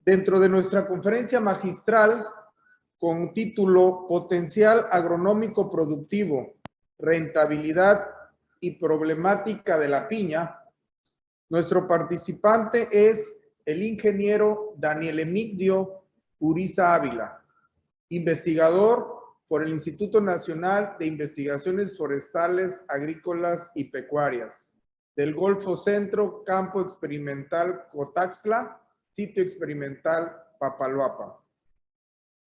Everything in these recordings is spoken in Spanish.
Dentro de nuestra conferencia magistral con título Potencial agronómico productivo, rentabilidad y problemática de la piña, nuestro participante es el ingeniero Daniel Emigdio Uriza Ávila, investigador por el Instituto Nacional de Investigaciones Forestales, Agrícolas y Pecuarias, del Golfo Centro, Campo Experimental Cotaxtla, Sitio Experimental Papaloapan.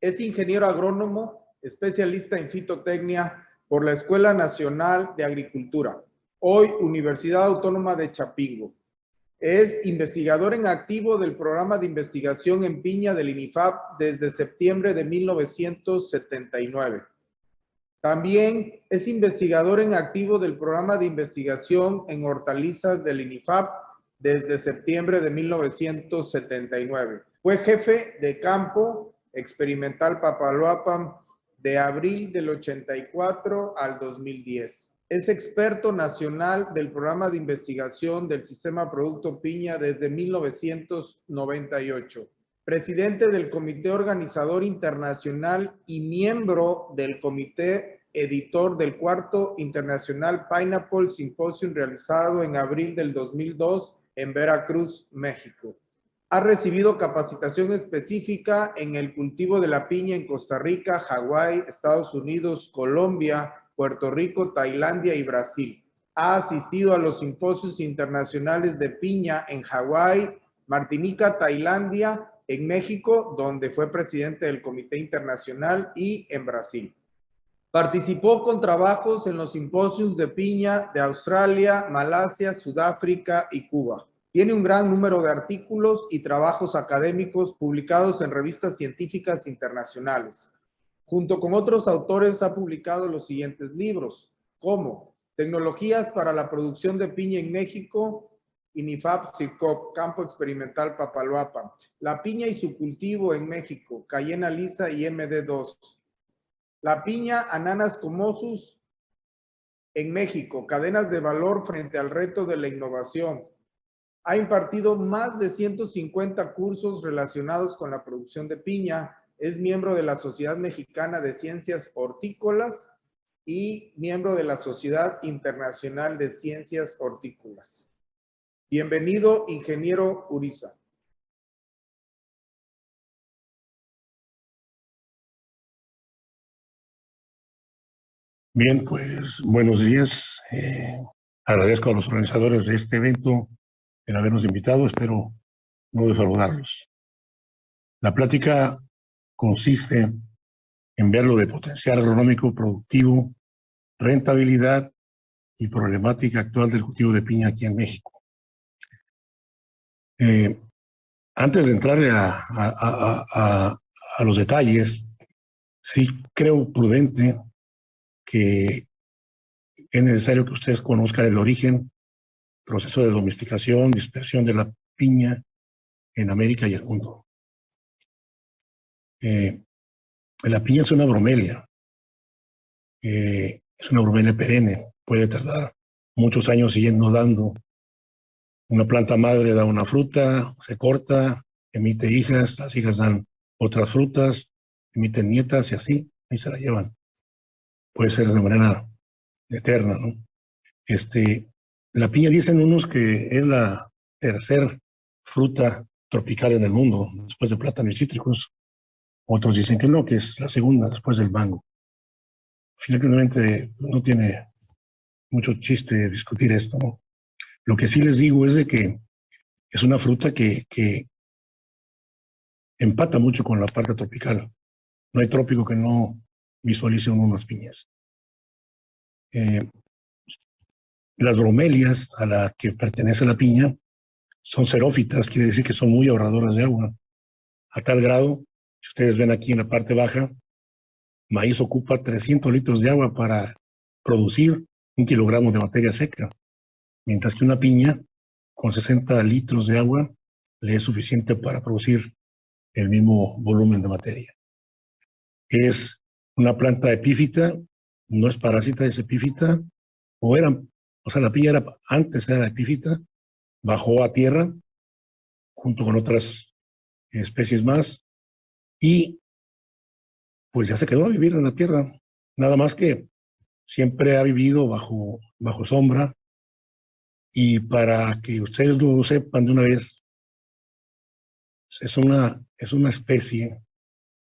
Es ingeniero agrónomo, especialista en fitotecnia por la Escuela Nacional de Agricultura, hoy Universidad Autónoma de Chapingo. Es investigador en activo del programa de investigación en piña del INIFAP desde septiembre de 1979. También es investigador en activo del programa de investigación en hortalizas del INIFAP desde septiembre de 1979. Fue jefe de campo experimental Papaloapan de abril del 84 al 2010. Es experto nacional del programa de investigación del Sistema Producto Piña desde 1998. Presidente del Comité Organizador Internacional y miembro del Comité Editor del Cuarto Internacional Pineapple Symposium realizado en abril del 2002 en Veracruz, México. Ha recibido capacitación específica en el cultivo de la piña en Costa Rica, Hawái, Estados Unidos, Colombia, Puerto Rico, Tailandia y Brasil. Ha asistido a los simposios internacionales de piña en Hawái, Martinica, Tailandia, en México, donde fue presidente del Comité Internacional, y en Brasil. Participó con trabajos en los simposios de piña de Australia, Malasia, Sudáfrica y Cuba. Tiene un gran número de artículos y trabajos académicos publicados en revistas científicas internacionales. Junto con otros autores ha publicado los siguientes libros, como Tecnologías para la producción de piña en México, INIFAP CIRCOP, Campo Experimental Papaloapan, La piña y su cultivo en México, Cayena Lisa y MD2, La piña Ananas comosus en México, Cadenas de valor frente al reto de la innovación. Ha impartido más de 150 cursos relacionados con la producción de piña. Es miembro de la Sociedad Mexicana de Ciencias Hortícolas y miembro de la Sociedad Internacional de Ciencias Hortícolas. Bienvenido, ingeniero Uriza. Bien, pues buenos días. Agradezco a los organizadores de este evento el habernos invitado. Espero no defraudarlos. La plática consiste en ver lo de potencial agronómico productivo, rentabilidad y problemática actual del cultivo de piña aquí en México. Antes de entrarle a los detalles, sí creo prudente que es necesario que ustedes conozcan el origen, proceso de domesticación, dispersión de la piña en América y el mundo. La piña es una bromelia. Es una bromelia perenne. Puede tardar muchos años siguiendo dando. Una planta madre da una fruta, se corta, emite hijas, las hijas dan otras frutas, emiten nietas y así, ahí se la llevan. Puede ser de manera eterna, ¿no? La piña dicen unos que es la tercera fruta tropical en el mundo, después de plátanos y cítricos. Otros dicen que no, que es la segunda después del mango. Finalmente no tiene mucho chiste discutir esto, ¿no? Lo que sí les digo es de que es una fruta que empata mucho con la parte tropical. No hay trópico que no visualice unas piñas. Las bromelias a las que pertenece la piña son xerófitas, quiere decir que son muy ahorradoras de agua. A tal grado, si ustedes ven aquí en la parte baja, maíz ocupa 300 litros de agua para producir 1 kilogramo de materia seca, mientras que una piña con 60 litros de agua le es suficiente para producir el mismo volumen de materia. Es una planta epífita, no es parásita, es epífita, la piña antes era epífita, bajó a tierra junto con otras especies más, y pues ya se quedó a vivir en la tierra. Nada más que siempre ha vivido bajo sombra, y para que ustedes lo sepan de una vez, es una especie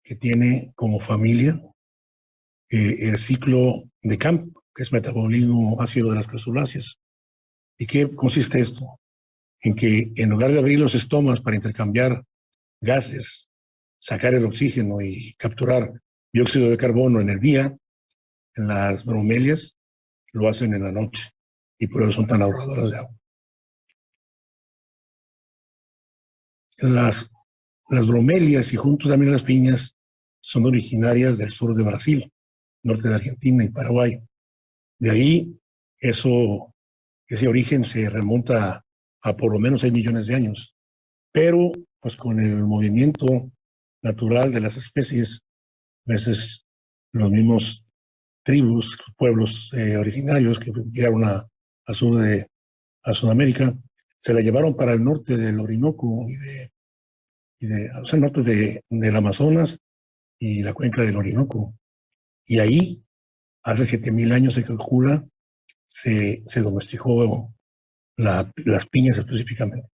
que tiene como familia el ciclo de Camp, que es metabolismo ácido de las crasuláceas. ¿Y qué consiste esto? En que en lugar de abrir los estomas para intercambiar gases, sacar el oxígeno y capturar dióxido de carbono en el día, en las bromelias lo hacen en la noche, y por eso son tan ahorradoras de agua. Las bromelias y juntos también las piñas son originarias del sur de Brasil, norte de Argentina y Paraguay. De ahí, ese origen se remonta a por lo menos 6 millones de años. Pero, pues con el movimiento natural de las especies, a veces los mismos tribus, pueblos originarios que llegaron a Sudamérica, se la llevaron para el norte del Orinoco o sea, el norte del Amazonas y la cuenca del Orinoco. Y ahí, hace 7.000 años se calcula, se domesticó las piñas específicamente.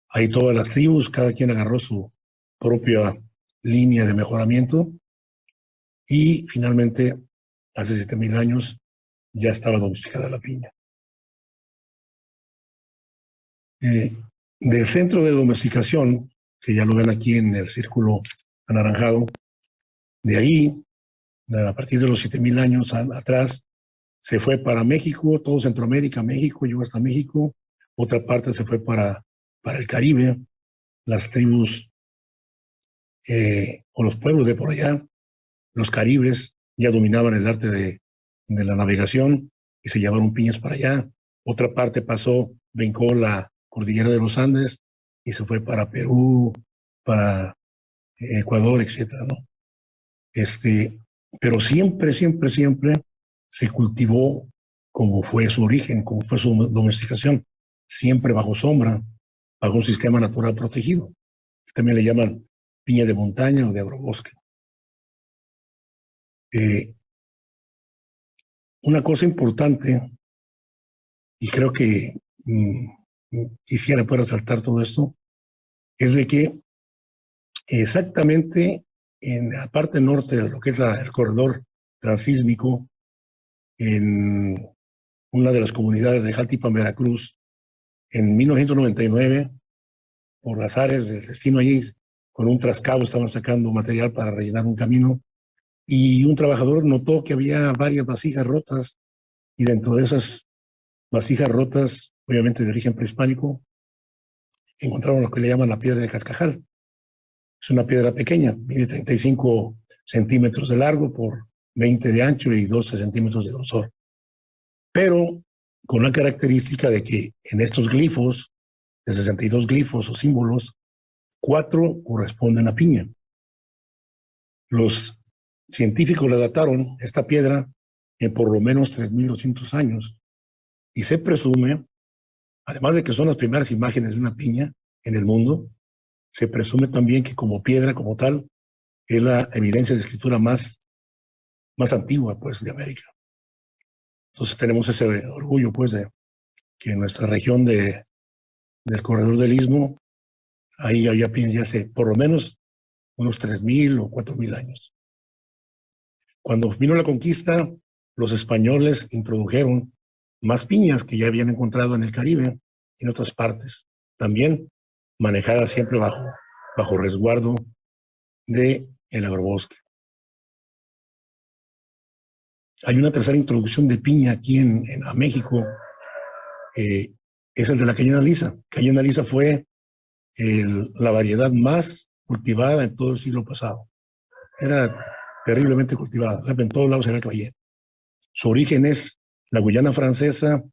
Ahí todas las tribus, cada quien agarró su propia línea de mejoramiento, y finalmente, hace 7.000 años, ya estaba domesticada la piña. Del centro de domesticación, que ya lo ven aquí en el círculo anaranjado, de ahí, a partir de los 7.000 años atrás, se fue para México, todo Centroamérica, México, llegó hasta México. Otra parte se fue para el Caribe. Las tribus o los pueblos de por allá, los caribes, ya dominaban el arte de la navegación y se llevaron piñas para allá. Otra parte brincó la cordillera de los Andes y se fue para Perú, para Ecuador, etcétera, ¿no? Pero siempre, siempre, siempre se cultivó como fue su origen, como fue su domesticación, siempre bajo sombra, bajo un sistema natural protegido. También le llaman piña de montaña o de agrobosque. Una cosa importante, y creo que quisiera poder resaltar todo esto, es de que exactamente en la parte norte de lo que es el corredor transísmico, en una de las comunidades de Jaltipan, Veracruz, en 1999, por las áreas del destino allí, con un trascabo estaban sacando material para rellenar un camino, y un trabajador notó que había varias vasijas rotas, y dentro de esas vasijas rotas, obviamente de origen prehispánico, encontraron lo que le llaman la piedra de cascajal. Es una piedra pequeña, mide 35 centímetros de largo por 20 de ancho y 12 centímetros de grosor. Pero con la característica de que en estos glifos, de 62 glifos o símbolos, 4 corresponden a piña. Los científicos la dataron, esta piedra, en por lo menos 3.200 años. Y se presume, además de que son las primeras imágenes de una piña en el mundo, se presume también que como piedra, como tal, es la evidencia de escritura más antigua, pues, de América. Entonces tenemos ese orgullo, pues, de que en nuestra región del corredor del Istmo, ahí había piñas ya hace por lo menos unos 3.000 o 4.000 años. Cuando vino la conquista, los españoles introdujeron más piñas que ya habían encontrado en el Caribe y en otras partes, también manejadas siempre bajo resguardo del agrobosque. Hay una tercera introducción de piña aquí a México, es el de la cayena lisa. Cayena lisa fue la variedad más cultivada en todo el siglo pasado. Era terriblemente cultivada, en todos lados era cayena. Su origen es la Guyana francesa.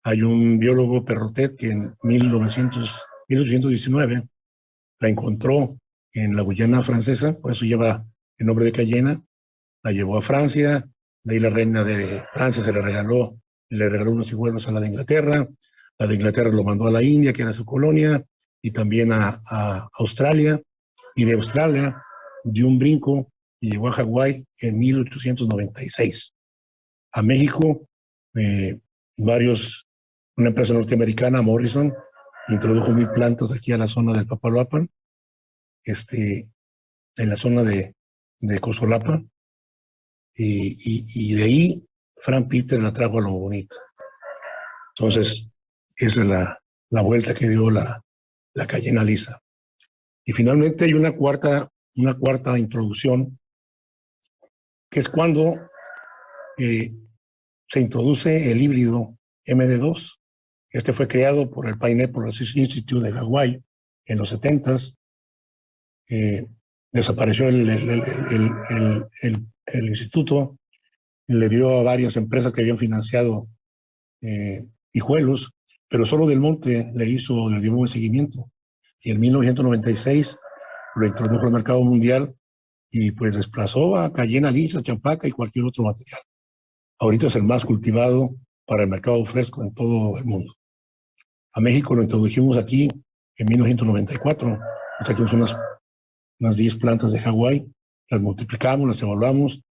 Hay un biólogo, Perrotet, que en 1819 la encontró en la Guyana francesa, por eso lleva el nombre de cayena. La llevó a Francia, de ahí la reina de Francia le regaló unos hijuelos a la de Inglaterra. La de Inglaterra lo mandó a la India, que era su colonia, y también a Australia, y de Australia dio un brinco y llegó a Hawái en 1896. A México, una empresa norteamericana, Morrison, introdujo 1000 plantas aquí a la zona del Papaloapan, en la zona de Cosolapa, y de ahí Frank Peter la trajo a Lo Bonito. Entonces, esa es la vuelta que dio la cayena lisa. Y finalmente hay una cuarta introducción, que es cuando se introduce el híbrido MD2. Este fue creado por el Pineapple Research Institute de Hawái en los 70s. Desapareció el instituto, le dio a varias empresas que habían financiado hijuelos, pero solo Del Monte le dio buen seguimiento. Y en 1996 lo introdujo al mercado mundial y pues desplazó a cayena lisa, champaca y cualquier otro material. Ahorita es el más cultivado para el mercado fresco en todo el mundo. A México lo introdujimos aquí en 1994. Sacamos unas 10 plantas de Hawái, las multiplicamos, las evaluamos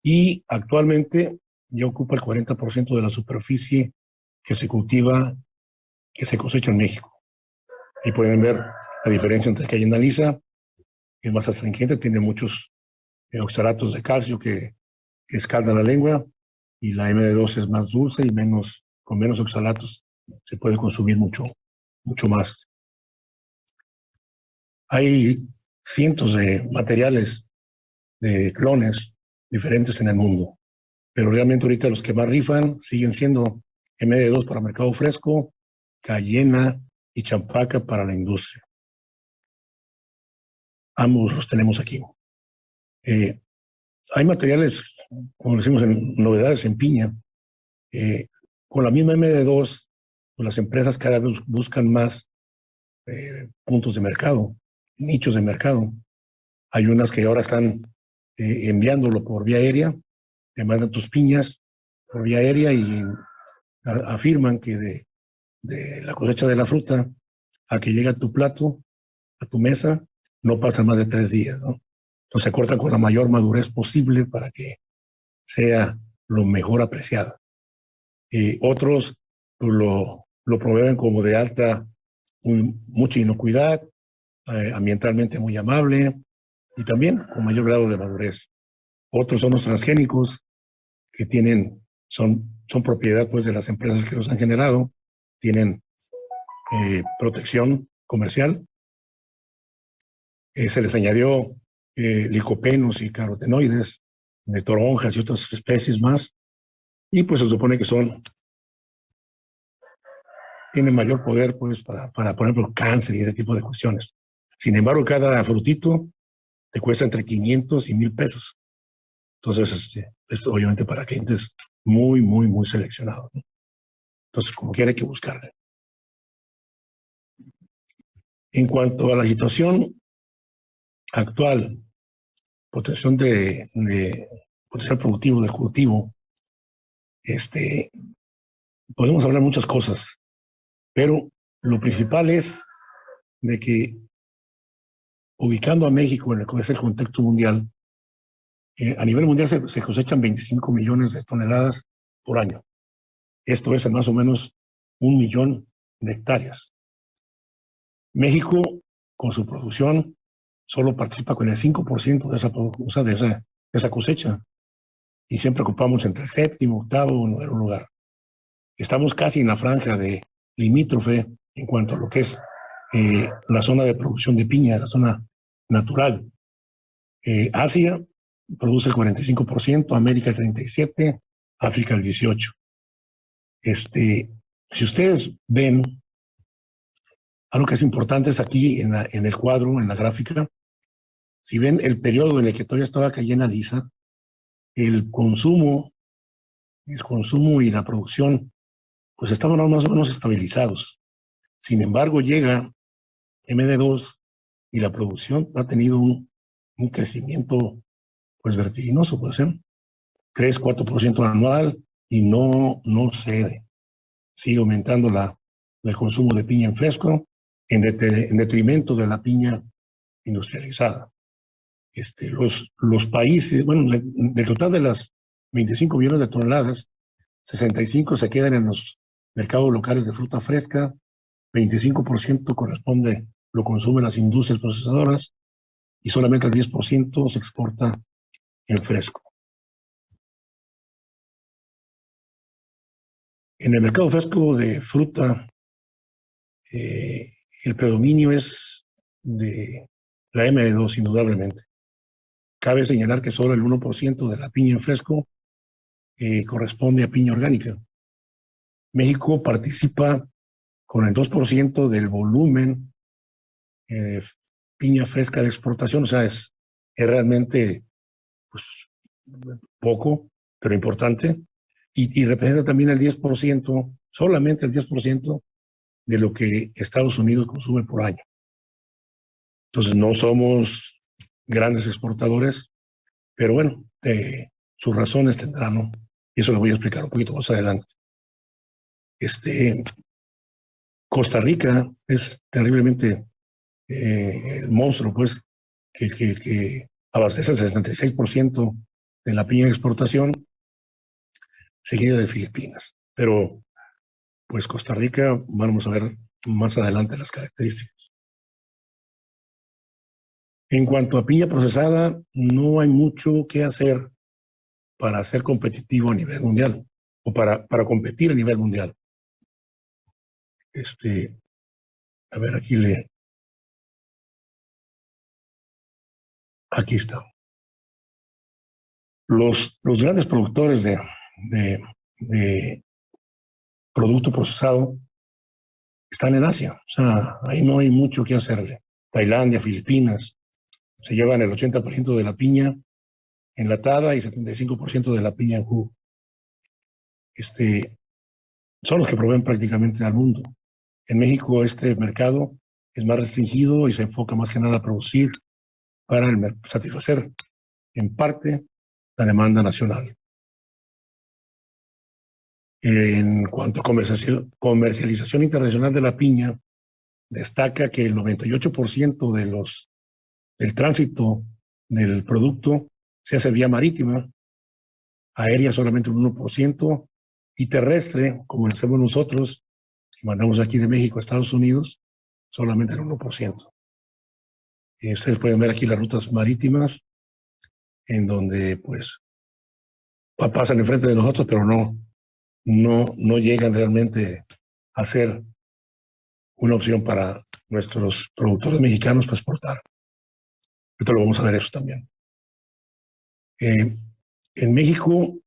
y actualmente ya ocupa el 40% de la superficie que se cultiva, que se cosecha en México. Ahí pueden ver la diferencia entre cayena lisa, que es más astringente, tiene muchos oxalatos de calcio que escaldan la lengua, y la MD2 es más dulce y con menos oxalatos. Se puede consumir mucho más. Hay cientos de materiales, de clones diferentes en el mundo, pero realmente ahorita los que más rifan siguen siendo MD2 para mercado fresco, cayena y champaca para la industria. Ambos los tenemos aquí. Hay materiales, como decimos, novedades en piña. Con la misma MD2, pues las empresas cada vez buscan más puntos de mercado, nichos de mercado. Hay unas que ahora están enviándolo por vía aérea, te mandan tus piñas por vía aérea y afirman que de la cosecha de la fruta a que llega a tu plato, a tu mesa, no pasan más de 3 días, ¿no? Entonces se corta con la mayor madurez posible para que sea lo mejor apreciada. Otros pues, lo proveen como de alta, mucha inocuidad, ambientalmente muy amable y también con mayor grado de madurez. Otros son los transgénicos que son propiedad pues de las empresas que los han generado, tienen protección comercial. Se les añadió licopenos y carotenoides de toronjas y otras especies más, y pues se supone que tienen mayor poder pues para por ejemplo cáncer y ese tipo de cuestiones. Sin embargo, cada frutito te cuesta entre 500 y 1000 pesos. Entonces, es obviamente para clientes muy, muy, muy seleccionados, ¿no? Entonces, como quiera hay que buscarle. En cuanto a la situación actual, potencial productivo del cultivo, podemos hablar muchas cosas, pero lo principal es de que ubicando a México en el que es el contexto mundial, a nivel mundial se cosechan 25 millones de toneladas por año. Esto es más o menos 1 millón de hectáreas. México, con su producción, solo participa con el 5% de esa cosecha. Y siempre ocupamos entre el 7º, 8º o 9º lugar. Estamos casi en la franja de limítrofe en cuanto a lo que es la zona de producción de piña, la zona natural. Asia produce el 45%, América el 37%, África el 18%. Si ustedes ven, algo que es importante es aquí en el cuadro, en la gráfica, si ven el periodo en el que todavía estaba cayena lisa, el consumo y la producción pues estaban más o menos estabilizados. Sin embargo, llega MD2 y la producción ha tenido un crecimiento pues vertiginoso, puede ser 3-4% anual, y no cede. Sigue aumentando el consumo de piña en fresco en detrimento de la piña industrializada. Los países, bueno, del total de las 25 millones de toneladas, 65 se quedan en los mercados locales de fruta fresca, 25% corresponde, lo consumen las industrias procesadoras y solamente el 10% se exporta en fresco. En el mercado fresco de fruta, el predominio es de la M2, indudablemente. Cabe señalar que solo el 1% de la piña en fresco corresponde a piña orgánica. México participa con el 2% del volumen piña fresca de exportación, o sea, es realmente pues, poco, pero importante, y representa también el 10%, solamente el 10% de lo que Estados Unidos consume por año. Entonces no somos grandes exportadores, pero bueno, sus razones tendrán, ¿no? Y eso lo voy a explicar un poquito más adelante. Costa Rica es terriblemente el monstruo, pues, que abastece el 66% de la piña de exportación, seguida de Filipinas. Pero, pues, Costa Rica, vamos a ver más adelante las características. En cuanto a piña procesada, no hay mucho que hacer para ser competitivo a nivel mundial o para competir a nivel mundial. A ver, aquí está. Los grandes productores de producto procesado están en Asia, o sea, ahí no hay mucho que hacerle. Tailandia, Filipinas, se llevan el 80% de la piña enlatada y 75% de la piña en jugo. Son los que proveen prácticamente al mundo. En México este mercado es más restringido y se enfoca más que nada a producir para satisfacer en parte la demanda nacional. En cuanto a comercialización internacional de la piña, destaca que el 98% del tránsito del producto se hace vía marítima, aérea solamente un 1%, y terrestre, como lo hacemos nosotros, que mandamos aquí de México a Estados Unidos, solamente el 1%. Ustedes pueden ver aquí las rutas marítimas, en donde pues pasan enfrente de nosotros, pero no llegan realmente a ser una opción para nuestros productores mexicanos para exportar. Esto lo vamos a ver eso también. En México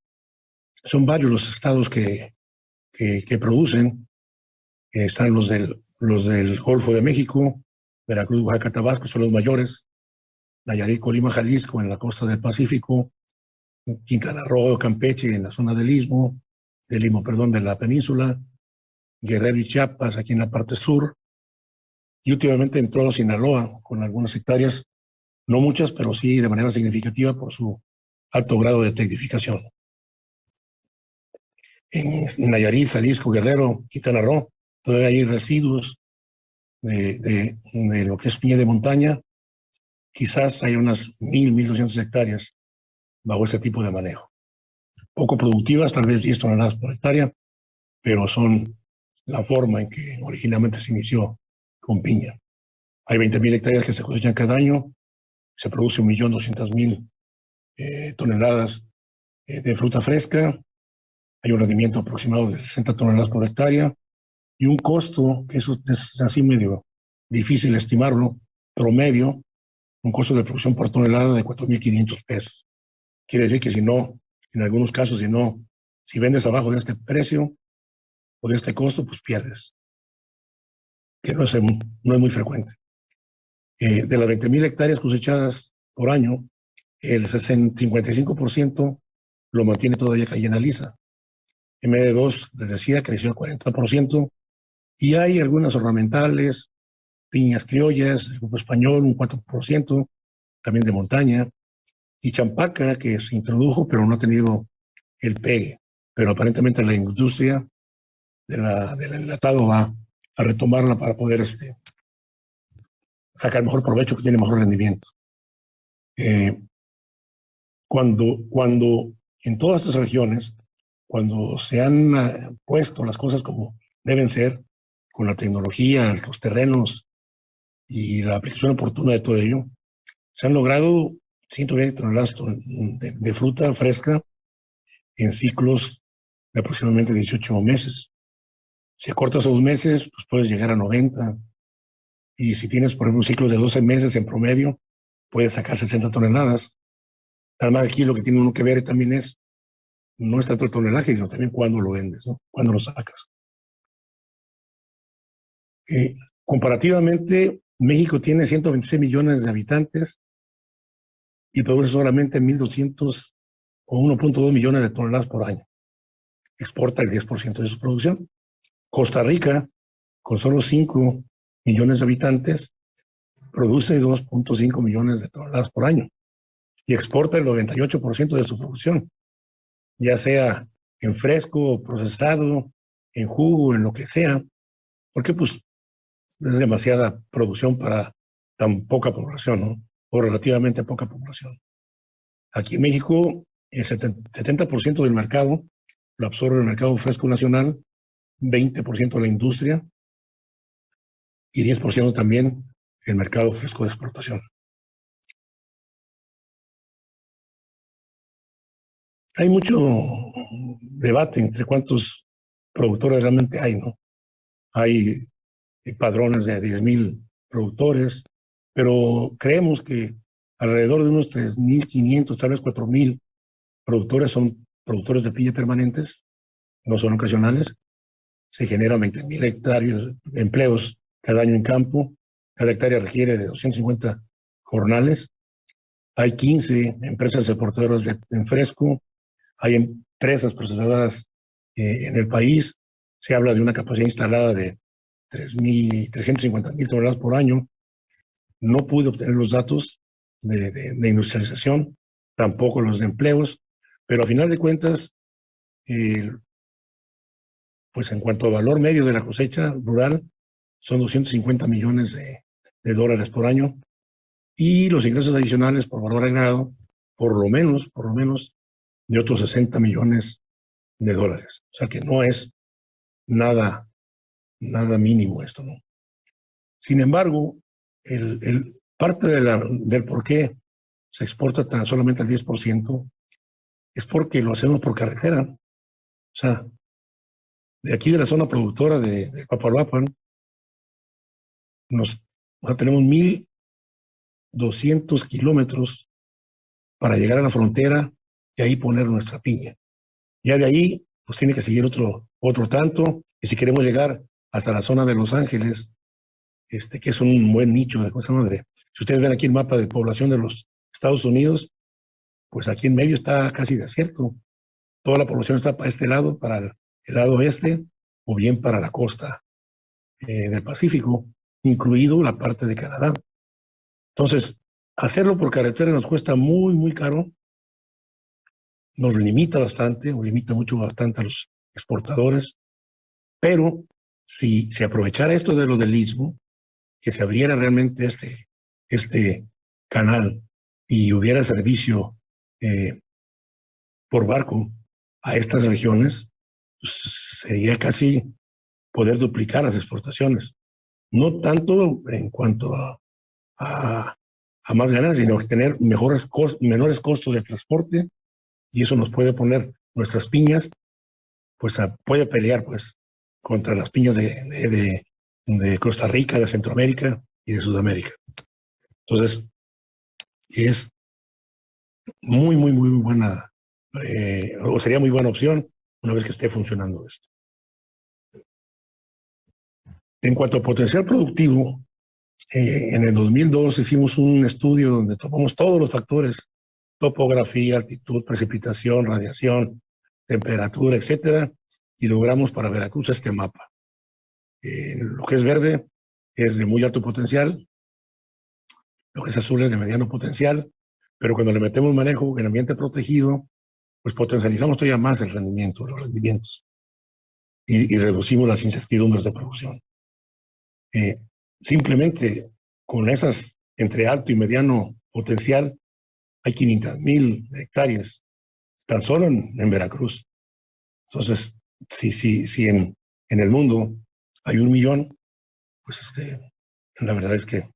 son varios los estados que producen. Están los del Golfo de México, Veracruz, Oaxaca, Tabasco, son los mayores. Nayarit, Colima, Jalisco en la costa del Pacífico. Quintana Roo, Campeche en la zona del Istmo, de la península. Guerrero y Chiapas aquí en la parte sur. Y últimamente entró Sinaloa con algunas hectáreas, no muchas, pero sí de manera significativa por su alto grado de tecnificación. En Nayarit, Jalisco, Guerrero, Quintana Roo, todavía hay residuos de lo que es piña de montaña. Quizás hay unas 1,200 hectáreas bajo ese tipo de manejo. Poco productivas, tal vez 10 toneladas por hectárea, pero son la forma en que originalmente se inició con piña. Hay 20,000 hectáreas que se cosechan cada año, se produce 1,200,000 toneladas de fruta fresca, hay un rendimiento aproximado de 60 toneladas por hectárea y un costo, que eso es así medio difícil estimarlo, promedio, un costo de producción por tonelada de 4,500 pesos. Quiere decir que si no, en algunos casos, si vendes abajo de este precio o de este costo, pues pierdes, que no es muy frecuente. De las 20,000 hectáreas cosechadas por año, el 55% lo mantiene todavía cayena lisa. MD2, les decía, creció al 40%, y hay algunas ornamentales, piñas criollas, el grupo español, un 4%, también de montaña, y champaca, que se introdujo, pero no ha tenido el pegue. Pero aparentemente la industria del enlatado va a retomarla para poder saca el mejor provecho, que tiene mejor rendimiento. Cuando en todas estas regiones, cuando se han puesto las cosas como deben ser, con la tecnología, los terrenos y la aplicación oportuna de todo ello, se han logrado 120 toneladas de fruta fresca en ciclos de aproximadamente 18 meses. Si acortas esos meses, pues puedes llegar a 90. Y si tienes, por ejemplo, un ciclo de 12 meses en promedio, puedes sacar 60 toneladas. Además, aquí lo que tiene uno que ver también es, no es tanto el tonelaje, sino también cuándo lo vendes, ¿no? Cuándo lo sacas. Comparativamente, México tiene 126 millones de habitantes y produce solamente 1.200 o 1.2 millones de toneladas por año. Exporta el 10% de su producción. Costa Rica, con solo 5 millones de habitantes, produce 2.5 millones de toneladas por año y exporta el 98% de su producción, ya sea en fresco, procesado, en jugo, en lo que sea, porque pues es demasiada producción para tan poca población, ¿no? O relativamente poca población. Aquí en México, el 70% del mercado lo absorbe el mercado fresco nacional, 20% de la industria y 10% también el mercado fresco de exportación. Hay mucho debate entre cuántos productores realmente hay, ¿no? Hay padrones de 10,000 productores, pero creemos que alrededor de unos 3,500, tal vez 4,000 productores son productores de piña permanentes, no son ocasionales. Se generan 20,000 hectáreas de empleos cada año en campo. Cada hectárea requiere de 250 jornales. Hay 15 empresas exportadoras en fresco. Hay empresas procesadoras en el país. Se habla de una capacidad instalada de 350,000 toneladas por año. No pude obtener los datos de industrialización, tampoco los de empleos, pero a final de cuentas, pues en cuanto a valor medio de la cosecha rural, son 250 millones de dólares por año, y los ingresos adicionales por valor agregado, por lo menos, de otros 60 millones de dólares. O sea que no es nada mínimo esto, ¿no? Sin embargo, parte del por qué se exporta tan solamente al 10% es porque lo hacemos por carretera. O sea, de aquí de la zona productora de Papaloapan, tenemos 1,200 kilómetros para llegar a la frontera y ahí poner nuestra piña. Ya de ahí, pues tiene que seguir otro tanto, y si queremos llegar hasta la zona de Los Ángeles, que es un buen nicho de cosas madre. Si ustedes ven aquí el mapa de población de los Estados Unidos, pues aquí en medio está casi desierto. Toda la población está para este lado, para el lado oeste, o bien para la costa del Pacífico, incluido la parte de Canadá. Entonces, hacerlo por carretera nos cuesta muy, muy caro, nos limita bastante, o limita bastante a los exportadores, pero si se aprovechara esto de lo del istmo, que se abriera realmente este canal y hubiera servicio por barco a estas regiones, pues sería casi poder duplicar las exportaciones. No tanto en cuanto a más ganancias, sino tener menores costos de transporte, y eso nos puede poner nuestras piñas, pues puede pelear pues contra las piñas de Costa Rica, de Centroamérica y de Sudamérica. Entonces, es muy, muy, muy buena, o sería muy buena opción una vez que esté funcionando esto. En cuanto a potencial productivo, en el 2002 hicimos un estudio donde tomamos todos los factores: topografía, altitud, precipitación, radiación, temperatura, etcétera, y logramos para Veracruz este mapa. Lo que es verde es de muy alto potencial, lo que es azul es de mediano potencial, pero cuando le metemos manejo en ambiente protegido, pues potencializamos todavía más los rendimientos, y reducimos las incertidumbres de producción. Simplemente con esas entre alto y mediano potencial, hay 500,000 hectáreas, tan solo en Veracruz. Entonces, si en el mundo hay 1,000,000, pues la verdad es que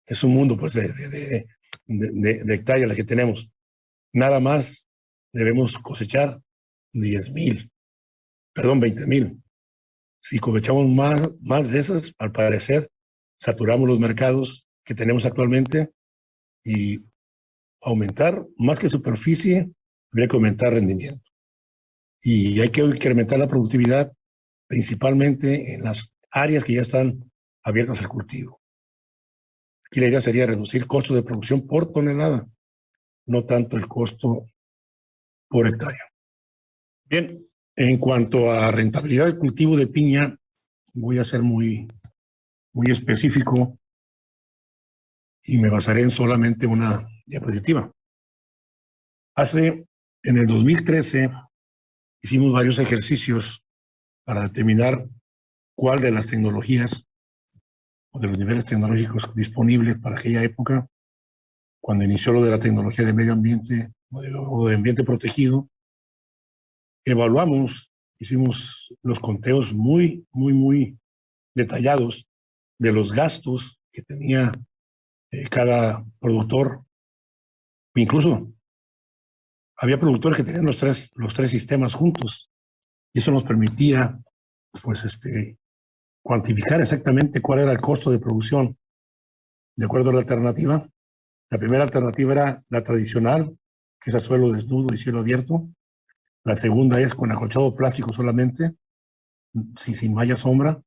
es un mundo pues de hectáreas la que tenemos. Nada más debemos cosechar 10,000, perdón, 20,000. Si cosechamos más de esas, al parecer, saturamos los mercados que tenemos actualmente y aumentar más que superficie, habría que aumentar rendimiento. Y hay que incrementar la productividad, principalmente en las áreas que ya están abiertas al cultivo. Aquí la idea sería reducir costos de producción por tonelada, no tanto el costo por hectárea. Bien, en cuanto a rentabilidad del cultivo de piña, voy a ser muy específico y me basaré en solamente una diapositiva. En el 2013, hicimos varios ejercicios para determinar cuál de las tecnologías o de los niveles tecnológicos disponibles para aquella época, cuando inició lo de la tecnología de medio ambiente o de ambiente protegido, evaluamos, hicimos los conteos muy detallados de los gastos que tenía cada productor. Incluso había productores que tenían los tres sistemas juntos, y eso nos permitía pues cuantificar exactamente cuál era el costo de producción de acuerdo a la alternativa. La primera alternativa era la tradicional, que es a suelo desnudo y cielo abierto. La segunda es con acolchado plástico solamente, sin malla sombra.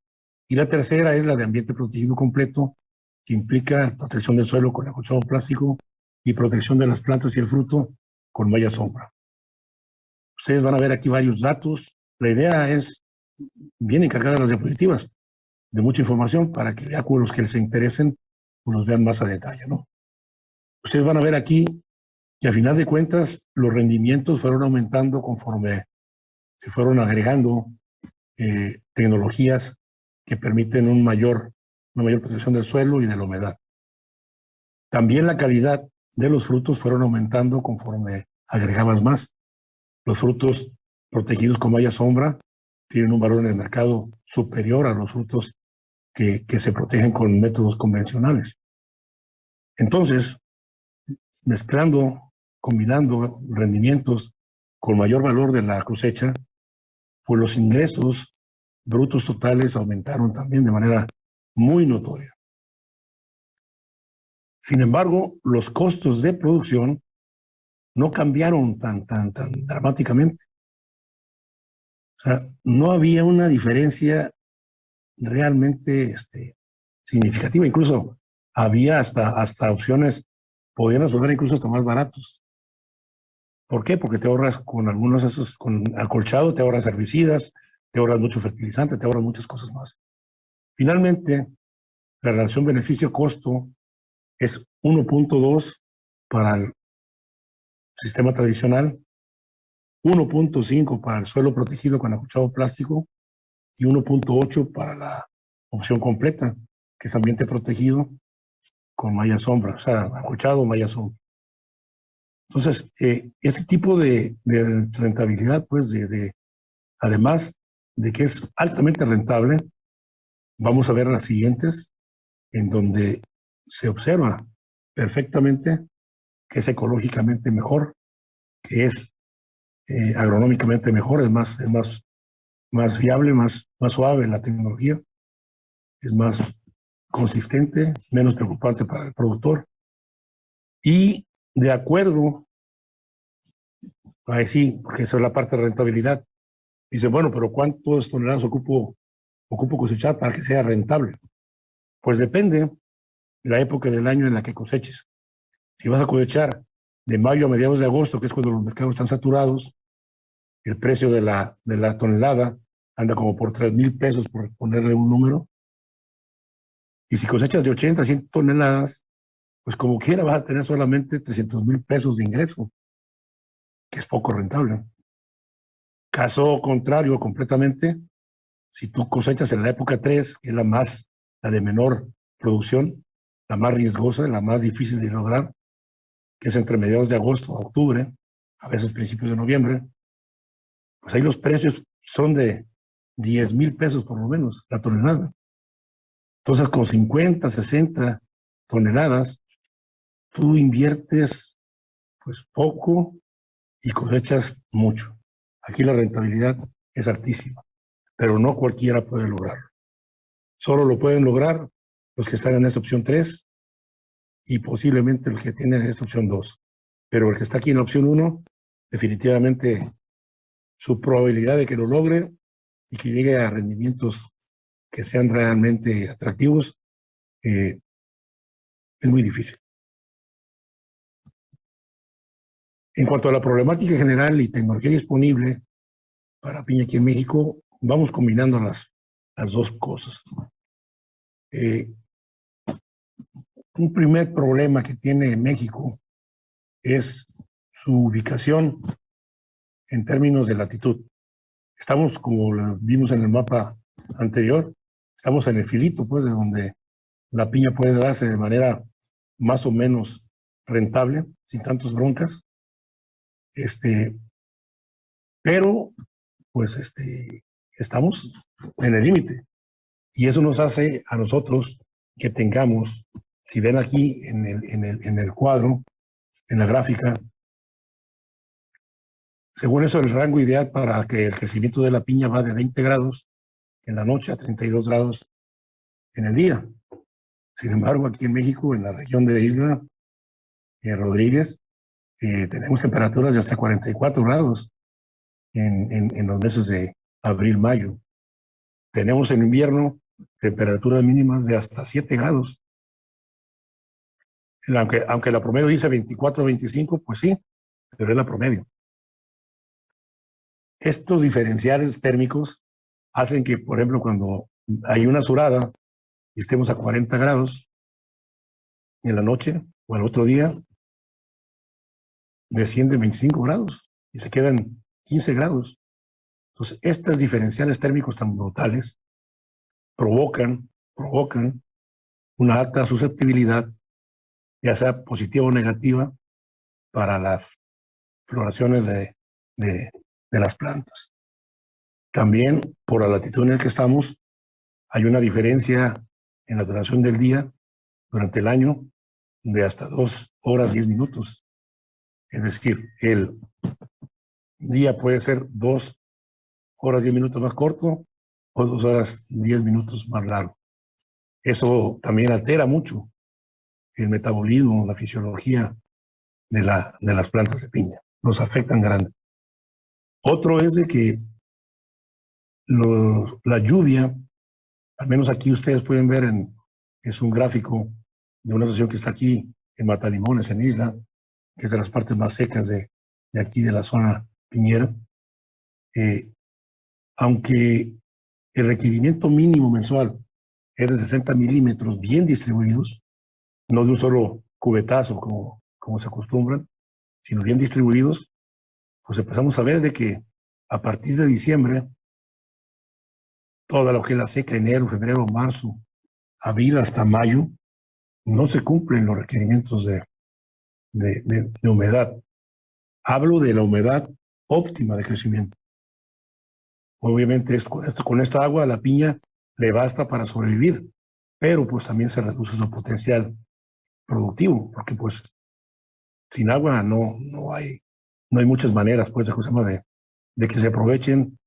Y la tercera es la de ambiente protegido completo, que implica protección del suelo con acolchado plástico y protección de las plantas y el fruto con malla sombra. Ustedes van a ver aquí varios datos. La idea es, vienen cargadas las diapositivas de mucha información para que los que les interesen pues los vean más a detalle, ¿no? Ustedes van a ver aquí que a final de cuentas los rendimientos fueron aumentando conforme se fueron agregando tecnologías que permiten una mayor protección del suelo y de la humedad. También la calidad de los frutos fueron aumentando conforme agregaban más. Los frutos protegidos con malla sombra tienen un valor en el mercado superior a los frutos que se protegen con métodos convencionales. Entonces, combinando rendimientos con mayor valor de la cosecha, pues los ingresos brutos totales aumentaron también de manera muy notoria. Sin embargo, los costos de producción no cambiaron tan dramáticamente. O sea, no había una diferencia realmente significativa. Incluso había hasta opciones, podían resultar incluso hasta más baratos. ¿Por qué? Porque te ahorras con algunos de esos, con acolchado, te ahorras herbicidas, te ahorras mucho fertilizante, te ahorras muchas cosas más. Finalmente, la relación beneficio-costo es 1.2 para el sistema tradicional, 1.5 para el suelo protegido con acolchado plástico y 1.8 para la opción completa, que es ambiente protegido con malla sombra, o sea, acolchado o malla sombra. Entonces, este tipo de rentabilidad, pues, además de que es altamente rentable, vamos a ver las siguientes, en donde se observa perfectamente que es ecológicamente mejor, que es agronómicamente mejor, es más viable, más suave la tecnología, es más consistente, menos preocupante para el productor. Y de acuerdo, ahí sí, porque esa es la parte de rentabilidad, dice, bueno, pero ¿cuántas toneladas ocupo cosechar para que sea rentable? Pues depende de la época del año en la que coseches. Si vas a cosechar de mayo a mediados de agosto, que es cuando los mercados están saturados, el precio de la tonelada anda como por 3,000 pesos, por ponerle un número. Y si cosechas de 80 a 100 toneladas, pues como quiera vas a tener solamente 300,000 pesos de ingreso, que es poco rentable. Caso contrario, completamente, Si tú cosechas en la época 3, que es la de menor producción, la más riesgosa, la más difícil de lograr, que es entre mediados de agosto a octubre, a veces principios de noviembre, pues ahí los precios son de 10,000 pesos por lo menos la tonelada. Entonces, con 50, 60 toneladas, tú inviertes pues poco y cosechas mucho. Aquí la rentabilidad es altísima, pero no cualquiera puede lograrlo. Solo lo pueden lograr los que están en esta opción 3 y posiblemente los que tienen esta opción 2. Pero el que está aquí en la opción 1, definitivamente su probabilidad de que lo logre y que llegue a rendimientos que sean realmente atractivos es muy difícil. En cuanto a la problemática general y tecnología disponible para piña aquí en México, vamos combinando las dos cosas. Un primer problema que tiene México es su ubicación en términos de latitud. Estamos, como lo vimos en el mapa anterior, estamos en el filito, pues, de donde la piña puede darse de manera más o menos rentable, sin tantas broncas. Pero, pues, estamos en el límite. Y eso nos hace a nosotros que tengamos, si ven aquí en el cuadro, en la gráfica, según eso, el rango ideal para que el crecimiento de la piña va de 20 grados en la noche a 32 grados en el día. Sin embargo, aquí en México, en la región de Isla Rodríguez, tenemos temperaturas de hasta 44 grados en los meses de abril, mayo. Tenemos en invierno temperaturas mínimas de hasta 7 grados. Aunque la promedio dice 24 o 25, pues sí, pero es la promedio. Estos diferenciales térmicos hacen que, por ejemplo, cuando hay una surada y estemos a 40 grados en la noche o el otro día, descienden 25 grados y se quedan 15 grados. Entonces, estos diferenciales térmicos tan brutales provocan una alta susceptibilidad, ya sea positiva o negativa, para las floraciones de las plantas. También, por la latitud en la que estamos, hay una diferencia en la duración del día durante el año de hasta 2 horas 10 minutos. Es decir, el día puede ser 2 horas 10 minutos más corto o 2 horas 10 minutos más largo. Eso también altera mucho el metabolismo, la fisiología de las plantas de piña. Nos afectan grande. Otro es de que la lluvia, al menos aquí ustedes pueden ver, es un gráfico de una estación que está aquí en Matalimones, en Isla, que es de las partes más secas de aquí de la zona piñera. Aunque el requerimiento mínimo mensual es de 60 milímetros bien distribuidos, no de un solo cubetazo como se acostumbran, sino bien distribuidos, pues empezamos a ver de que a partir de diciembre, toda lo que es la seca, enero, febrero, marzo, abril hasta mayo, no se cumplen los requerimientos de humedad. Hablo de la humedad óptima de crecimiento. Obviamente con esta agua a la piña le basta para sobrevivir, pero pues también se reduce su potencial productivo, porque pues sin agua no hay muchas maneras pues de que se aprovechen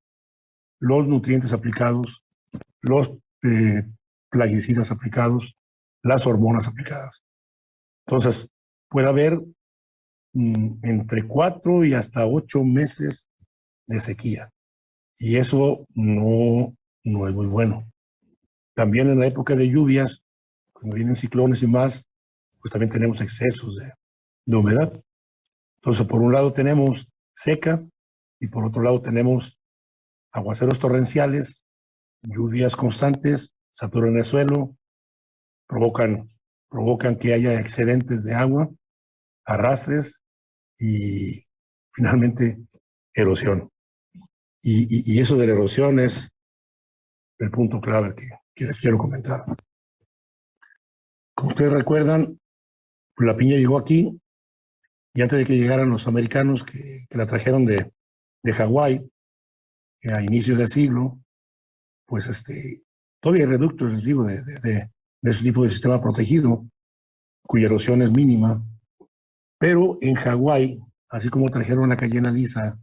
los nutrientes aplicados, los plaguicidas aplicados, las hormonas aplicadas. Entonces, puede haber entre 4 y hasta 8 meses de sequía. Y eso no es muy bueno. También en la época de lluvias, como vienen ciclones y más, pues también tenemos excesos de humedad. Entonces, por un lado tenemos seca y por otro lado tenemos aguaceros torrenciales, lluvias constantes, saturan el suelo, provocan que haya excedentes de agua, arrastres y finalmente erosión. Y eso de la erosión es el punto clave que les quiero comentar. Como ustedes recuerdan, la piña llegó aquí y antes de que llegaran los americanos que la trajeron de Hawái a inicios del siglo, pues todavía hay reductos, les digo, de ese tipo de sistema protegido, cuya erosión es mínima. Pero en Hawái, así como trajeron la cayena lisa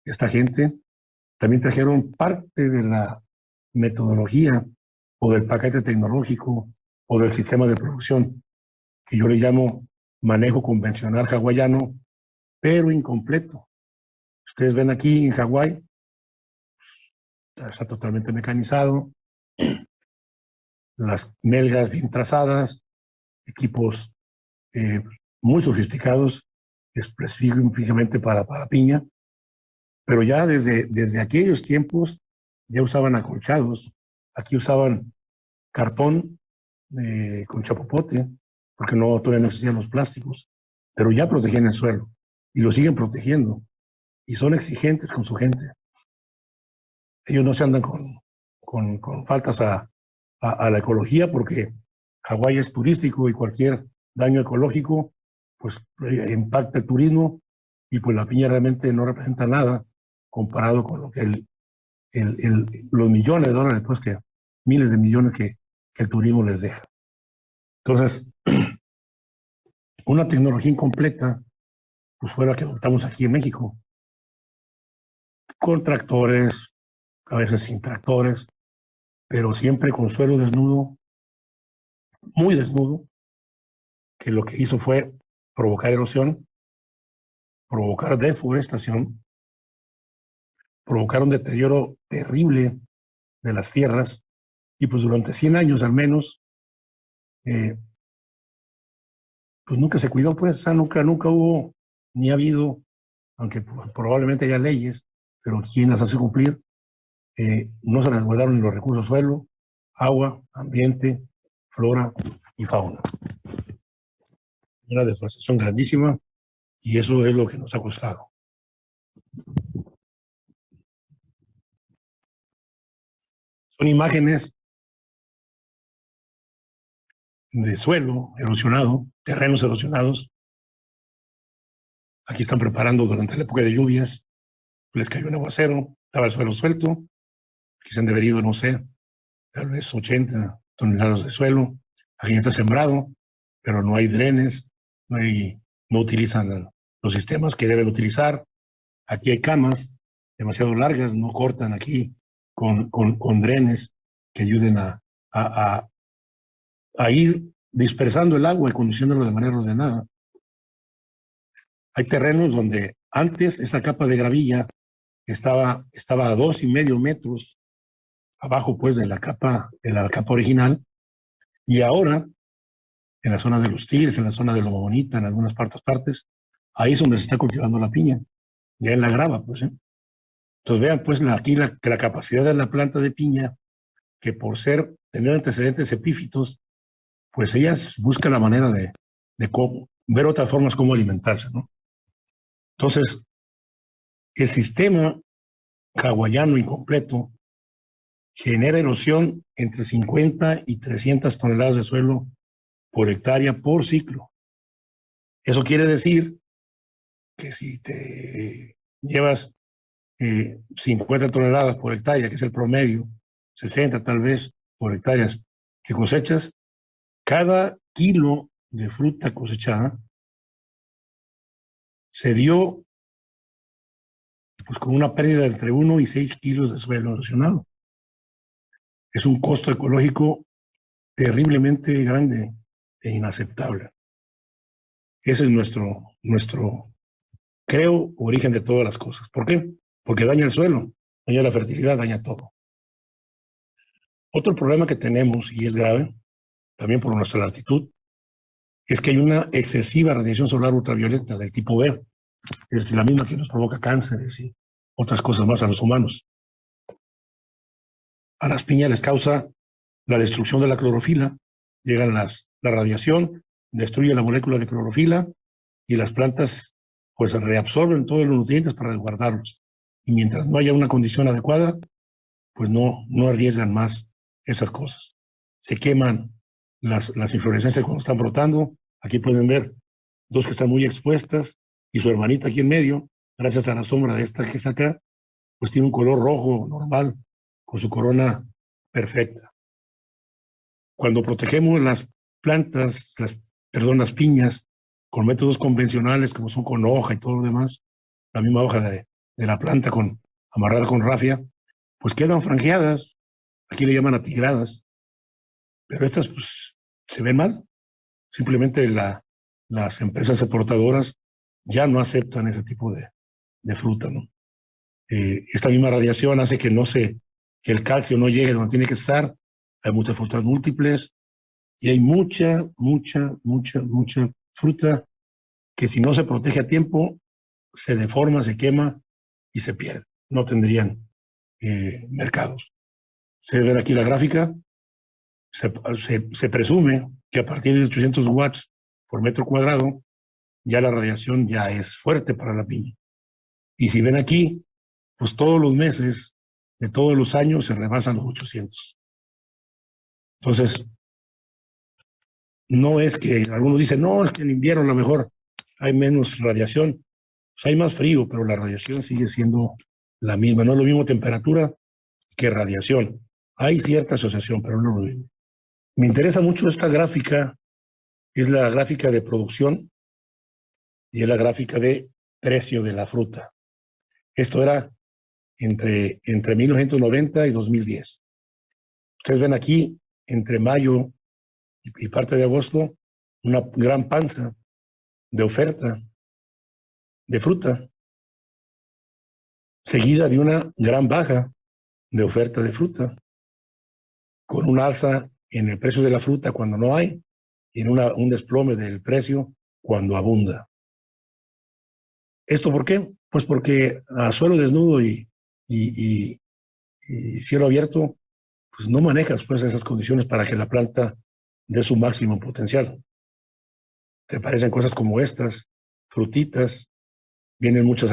esta gente, también trajeron parte de la metodología o del paquete tecnológico o del sistema de producción, que yo le llamo manejo convencional hawaiano, pero incompleto. Ustedes ven aquí en Hawái, está totalmente mecanizado, las melgas bien trazadas, equipos muy sofisticados, específicamente para piña, pero ya desde aquellos tiempos ya usaban acolchados, aquí usaban cartón con chapopote, porque todavía no existían los plásticos, pero ya protegían el suelo y lo siguen protegiendo y son exigentes con su gente. Ellos no se andan con faltas a la ecología porque Hawái es turístico y cualquier daño ecológico pues impacta el turismo y pues la piña realmente no representa nada comparado con lo que los millones de dólares, pues que miles de millones que el turismo les deja. Entonces, una tecnología incompleta pues fue la que adoptamos aquí en México, con tractores, a veces sin tractores, pero siempre con suelo desnudo, muy desnudo, que lo que hizo fue provocar erosión, provocar deforestación, provocar un deterioro terrible de las tierras, y pues durante 100 años al menos, pues nunca se cuidó, pues, o sea, nunca hubo, ni ha habido, aunque probablemente haya leyes, pero ¿quién las hace cumplir? No se resguardaron los recursos suelo, agua, ambiente, flora y fauna. Una deforestación grandísima y eso es lo que nos ha costado. Son imágenes de suelo erosionado, terrenos erosionados. Aquí están preparando durante la época de lluvias, les cayó un aguacero, estaba el suelo suelto, que se han debido, no sé, tal vez 80 toneladas de suelo. Aquí está sembrado, pero no hay drenes, no utilizan los sistemas que deben utilizar. Aquí hay camas demasiado largas, no cortan aquí con drenes que ayuden a ir dispersando el agua y conduciéndolo de manera ordenada. Hay terrenos donde antes esa capa de gravilla estaba a 2,5 metros abajo pues de la capa original, y ahora en la zona de los Tigres, en la zona de Loma Bonita, en algunas partes, ahí es donde se está cultivando la piña, ya en la grava, pues. Entonces vean pues aquí la capacidad de la planta de piña, que por tener antecedentes epífitos, pues ellas buscan la manera de ver otras formas como alimentarse, ¿no? Entonces, el sistema hawaiano incompleto genera erosión entre 50 y 300 toneladas de suelo por hectárea por ciclo. Eso quiere decir que si te llevas 50 toneladas por hectárea, que es el promedio, 60 tal vez por hectáreas que cosechas, cada kilo de fruta cosechada se dio pues con una pérdida de entre 1 y 6 kilos de suelo erosionado. Es un costo ecológico terriblemente grande e inaceptable. Ese es nuestro, creo, origen de todas las cosas. ¿Por qué? Porque daña el suelo, daña la fertilidad, daña todo. Otro problema que tenemos, y es grave, también por nuestra latitud, es que hay una excesiva radiación solar ultravioleta del tipo B, es la misma que nos provoca cánceres y otras cosas más a los humanos. A las piñas les causa la destrucción de la clorofila, llega la radiación, destruye la molécula de clorofila y las plantas pues reabsorben todos los nutrientes para resguardarlos. Y mientras no haya una condición adecuada, pues no arriesgan más esas cosas. Se queman las inflorescencias cuando están brotando. Aquí pueden ver dos que están muy expuestas y su hermanita aquí en medio, gracias a la sombra de esta que está acá, pues tiene un color rojo normal, con su corona perfecta. Cuando protegemos las plantas, las piñas, con métodos convencionales, como son con hoja y todo lo demás, la misma hoja de la planta amarrada con rafia, pues quedan franjeadas, aquí le llaman atigradas, pero estas pues se ven mal. Simplemente las empresas exportadoras ya no aceptan ese tipo de fruta, ¿no? Esta misma radiación hace que que el calcio no llegue donde tiene que estar. Hay muchas frutas múltiples y hay mucha fruta que si no se protege a tiempo, se deforma, se quema y se pierde. No tendrían mercados. Se ve aquí la gráfica, se presume que a partir de 800 watts por metro cuadrado, ya la radiación ya es fuerte para la piña. Y si ven aquí, pues todos los meses de todos los años se rebasan los 800. Entonces, no es que algunos dicen, no, es que en invierno a lo mejor hay menos radiación. Pues hay más frío, pero la radiación sigue siendo la misma. No es lo mismo temperatura que radiación. Hay cierta asociación, pero no es lo mismo. Me interesa mucho esta gráfica, es la gráfica de producción y es la gráfica de precio de la fruta. Esto era entre 1990 y 2010. Ustedes ven aquí, entre mayo y parte de agosto, una gran panza de oferta de fruta, seguida de una gran baja de oferta de fruta, con un alza en el precio de la fruta cuando no hay y en un desplome del precio cuando abunda. ¿Esto por qué? Pues porque a suelo desnudo y cielo abierto, pues no manejas pues esas condiciones para que la planta dé su máximo potencial. Te parecen cosas como estas, frutitas, vienen muchas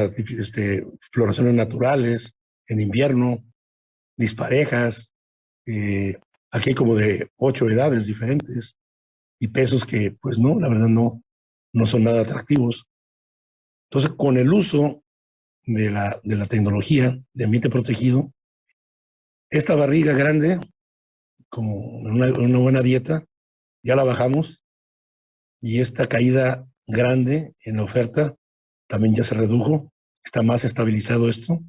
floraciones naturales en invierno, disparejas, aquí hay como de 8 edades diferentes y pesos que pues no, la verdad no son nada atractivos. Entonces, con el uso de la tecnología de ambiente protegido, esta barriga grande, como una buena dieta, ya la bajamos y esta caída grande en la oferta también ya se redujo, está más estabilizado esto,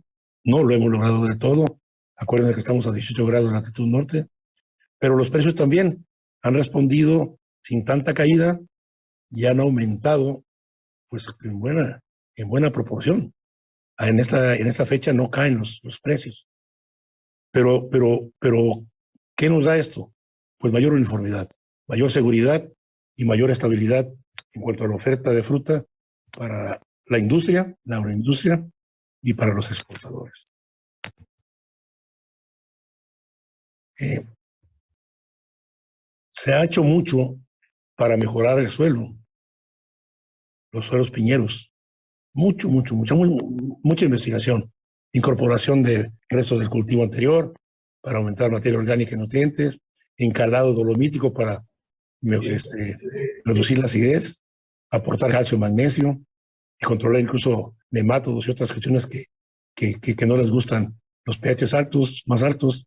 no lo hemos logrado del todo, acuérdense que estamos a 18 grados de latitud norte, pero los precios también han respondido sin tanta caída y han aumentado pues en buena proporción. En esta fecha no caen los precios. Pero, ¿qué nos da esto? Pues mayor uniformidad, mayor seguridad y mayor estabilidad en cuanto a la oferta de fruta para la industria, la agroindustria y para los exportadores. Se ha hecho mucho para mejorar el suelo, los suelos piñeros. Mucha investigación. Incorporación de restos del cultivo anterior para aumentar materia orgánica y nutrientes, encalado dolomítico para reducir la acidez, aportar calcio y magnesio y controlar incluso nemátodos y otras cuestiones que no les gustan. Los pHs altos, más altos,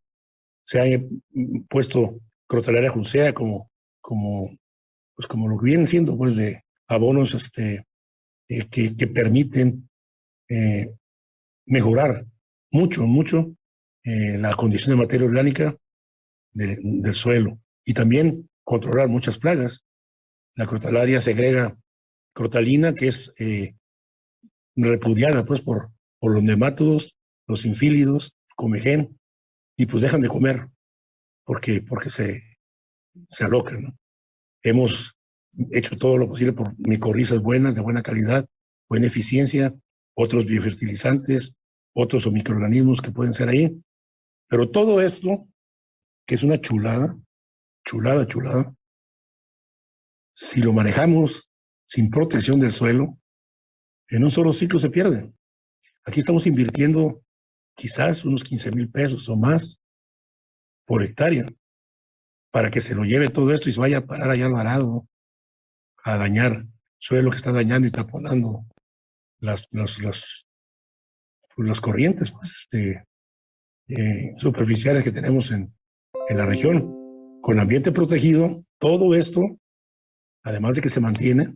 se ha puesto Crotalaria juncea como lo que vienen siendo pues de abonos que permiten mejorar mucho la condición de materia orgánica del suelo y también controlar muchas plagas. La crotalaria segrega crotalina, que es repudiada pues por los nemátodos, los infílidos, comején, y pues dejan de comer porque se alocan, ¿no? Hemos hecho todo lo posible por micorrizas buenas, de buena calidad, buena eficiencia, otros biofertilizantes, otros microorganismos que pueden ser ahí. Pero todo esto, que es una chulada, si lo manejamos sin protección del suelo, en un solo ciclo se pierde. Aquí estamos invirtiendo quizás unos 15,000 pesos o más por hectárea, para que se lo lleve todo esto y se vaya a parar allá al varado, a dañar suelo que está dañando y taponando las corrientes pues, superficiales que tenemos en la región. Con ambiente protegido, todo esto, además de que se mantiene,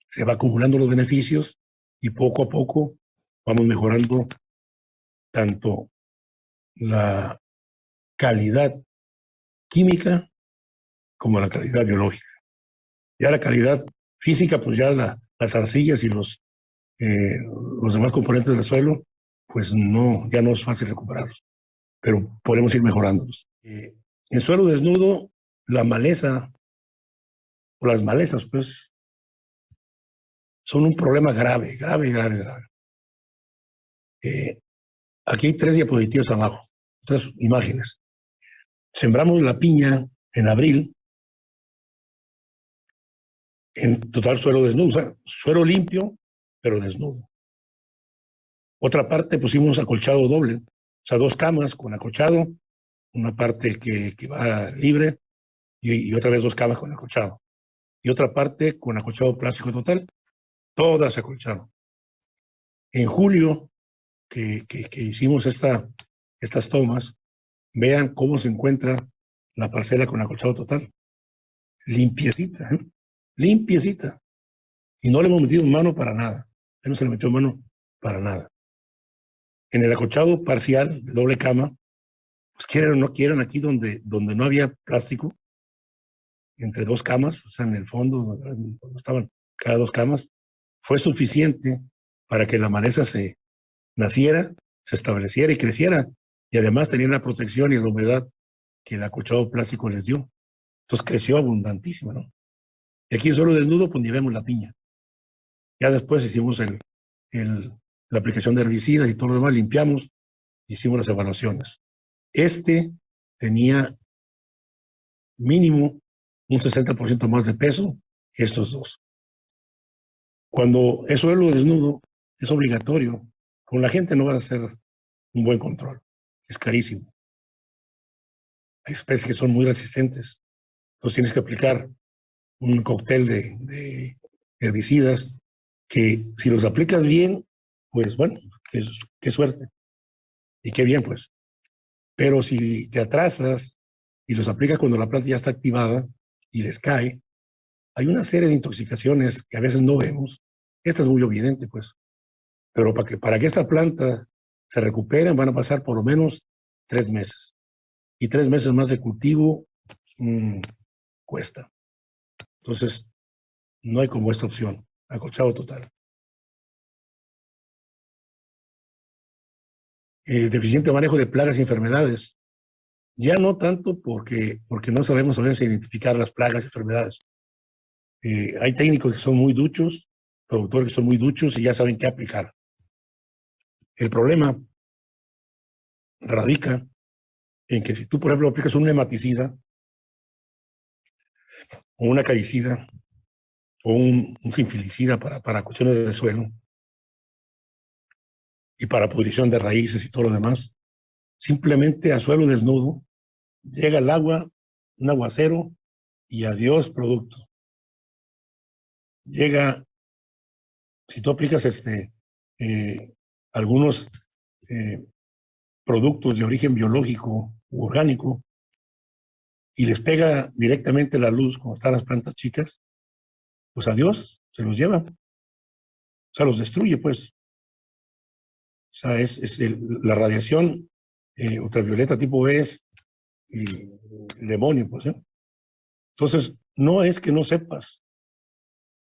se va acumulando los beneficios y poco a poco vamos mejorando tanto la calidad química como la calidad biológica. Ya la calidad física, pues ya las arcillas y los demás componentes del suelo, pues no, ya no es fácil recuperarlos, pero podemos ir mejorándolos. En suelo desnudo, la maleza o las malezas, pues, son un problema grave, grave, grave, grave. Aquí hay 3 diapositivas abajo, 3 imágenes. Sembramos la piña en abril, en total suelo desnudo, o sea, suelo limpio, pero desnudo. Otra parte pusimos acolchado doble, o sea, 2 camas con acolchado, una parte que va libre y otra vez 2 camas con acolchado. Y otra parte con acolchado plástico total, todas acolchado. En julio, que hicimos estas tomas, vean cómo se encuentra la parcela con acolchado total. Limpiecita, ¿eh? Limpiecita. Y no le hemos metido mano para nada. Él no se le metió mano para nada. En el acolchado parcial de doble cama, pues quieran o no quieran, aquí donde no había plástico, entre 2 camas, o sea, en el fondo, donde estaban cada 2 camas, fue suficiente para que la maleza se naciera, se estableciera y creciera. Y además tenía la protección y la humedad que el acolchado plástico les dio. Entonces creció abundantísimo, ¿no? Y aquí solo desnudo, pues ni vemos la piña. Ya después hicimos la aplicación de herbicidas y todo lo demás, limpiamos, hicimos las evaluaciones. Este tenía mínimo un 60% más de peso que estos 2. Cuando es suelo desnudo, es obligatorio. Con la gente no vas a hacer un buen control. Es carísimo. Hay especies que son muy resistentes. Entonces tienes que aplicar un cóctel de herbicidas que si los aplicas bien, pues bueno, qué suerte. Y qué bien, pues. Pero si te atrasas y los aplicas cuando la planta ya está activada y les cae, hay una serie de intoxicaciones que a veces no vemos. Esta es muy evidente, pues. Pero para que esta planta se recupere, van a pasar por lo menos 3 meses. Y 3 meses más de cultivo cuesta. Entonces, no hay como esta opción. Acolchado total. Deficiente manejo de plagas y enfermedades. Ya no tanto porque no sabemos a veces identificar las plagas y enfermedades. Hay técnicos que son muy duchos, productores que son muy duchos y ya saben qué aplicar. El problema radica en que si tú, por ejemplo, aplicas un nematicida o un acaricida o un sinfilicida para cuestiones de suelo y para pudrición de raíces y todo lo demás, simplemente a suelo desnudo llega el agua, un aguacero y adiós producto. Llega, si tú aplicas algunos productos de origen biológico u orgánico y les pega directamente la luz cuando están las plantas chicas, pues adiós, se los lleva. O sea, los destruye, pues. O sea, la radiación ultravioleta tipo B es el demonio, pues. Entonces, no es que no sepas.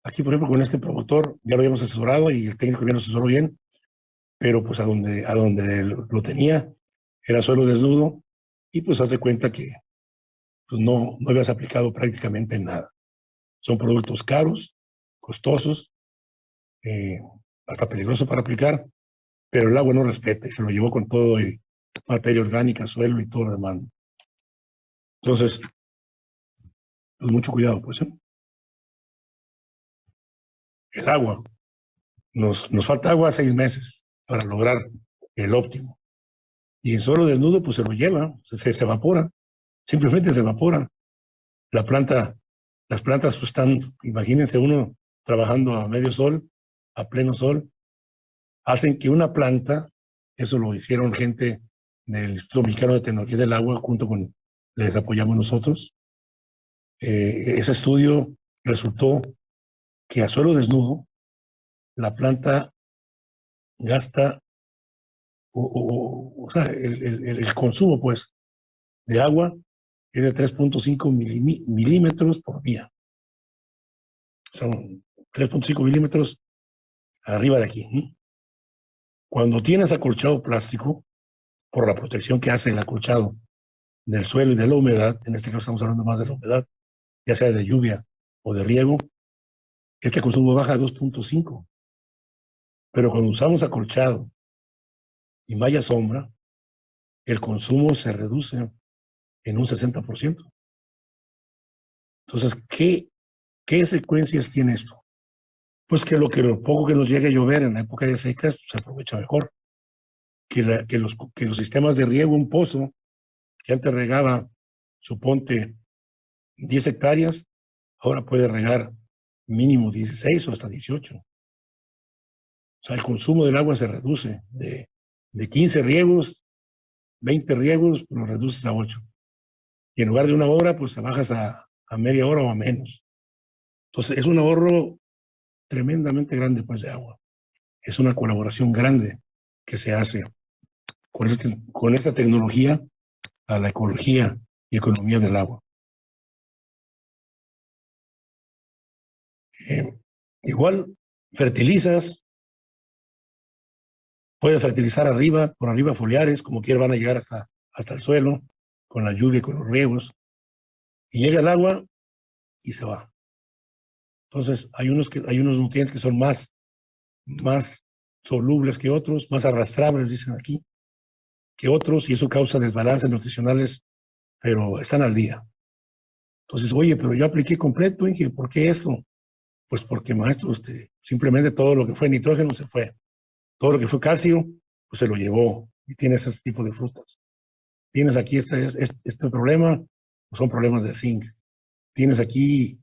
Aquí, por ejemplo, con este promotor ya lo habíamos asesorado y el técnico ya lo asesoró bien, pero pues a donde lo tenía era suelo desnudo y pues haz de cuenta que pues no habías aplicado prácticamente nada. Son productos caros, costosos, hasta peligrosos para aplicar, pero el agua no respeta y se lo llevó con todo y materia orgánica, suelo y todo lo demás. Entonces, pues mucho cuidado, pues. El agua. Nos falta agua 6 meses para lograr el óptimo. y en suelo desnudo pues se lo lleva, se evapora, simplemente se evapora. La planta, las plantas pues están, imagínense uno trabajando a medio sol, a pleno sol, hacen que una planta, eso lo hicieron gente del Instituto Mexicano de Tecnología del Agua, junto con, les apoyamos nosotros. Ese estudio resultó que a suelo desnudo, la planta gasta, o sea, el consumo pues de agua es de 3.5 milímetros por día. Son 3.5 milímetros arriba de aquí. Cuando tienes acolchado plástico, por la protección que hace el acolchado del suelo y de la humedad, en este caso estamos hablando más de la humedad, ya sea de lluvia o de riego, este consumo baja a 2.5. Pero cuando usamos acolchado y malla sombra, el consumo se reduce en un 60%. Entonces, ¿qué secuencias tiene esto? Pues que lo poco que nos llegue a llover en la época de secas se aprovecha mejor. Que los sistemas de riego, un pozo que antes regaba, suponte, 10 hectáreas, ahora puede regar mínimo 16 o hasta 18. O sea, el consumo del agua se reduce de 15 riegos, 20 riegos, lo reduces a 8. Y en lugar de una hora, pues te bajas a media hora o a menos. Entonces, es un ahorro tremendamente grande pues de agua. Es una colaboración grande que se hace con esta tecnología a la ecología y economía del agua. Igual fertilizas, puedes fertilizar arriba, por arriba foliares, como quiera van a llegar hasta el suelo, con la lluvia y con los riegos, y llega el agua y se va. Entonces hay unos nutrientes que son más solubles que otros, más arrastrables, dicen aquí, que otros, y eso causa desbalances nutricionales, pero están al día. Entonces, oye, pero yo apliqué completo, Inge, ¿por qué esto? Pues porque, maestro, simplemente todo lo que fue nitrógeno se fue. Todo lo que fue calcio, pues se lo llevó. Y tienes este tipo de frutas. Tienes aquí este problema, pues son problemas de zinc. Tienes aquí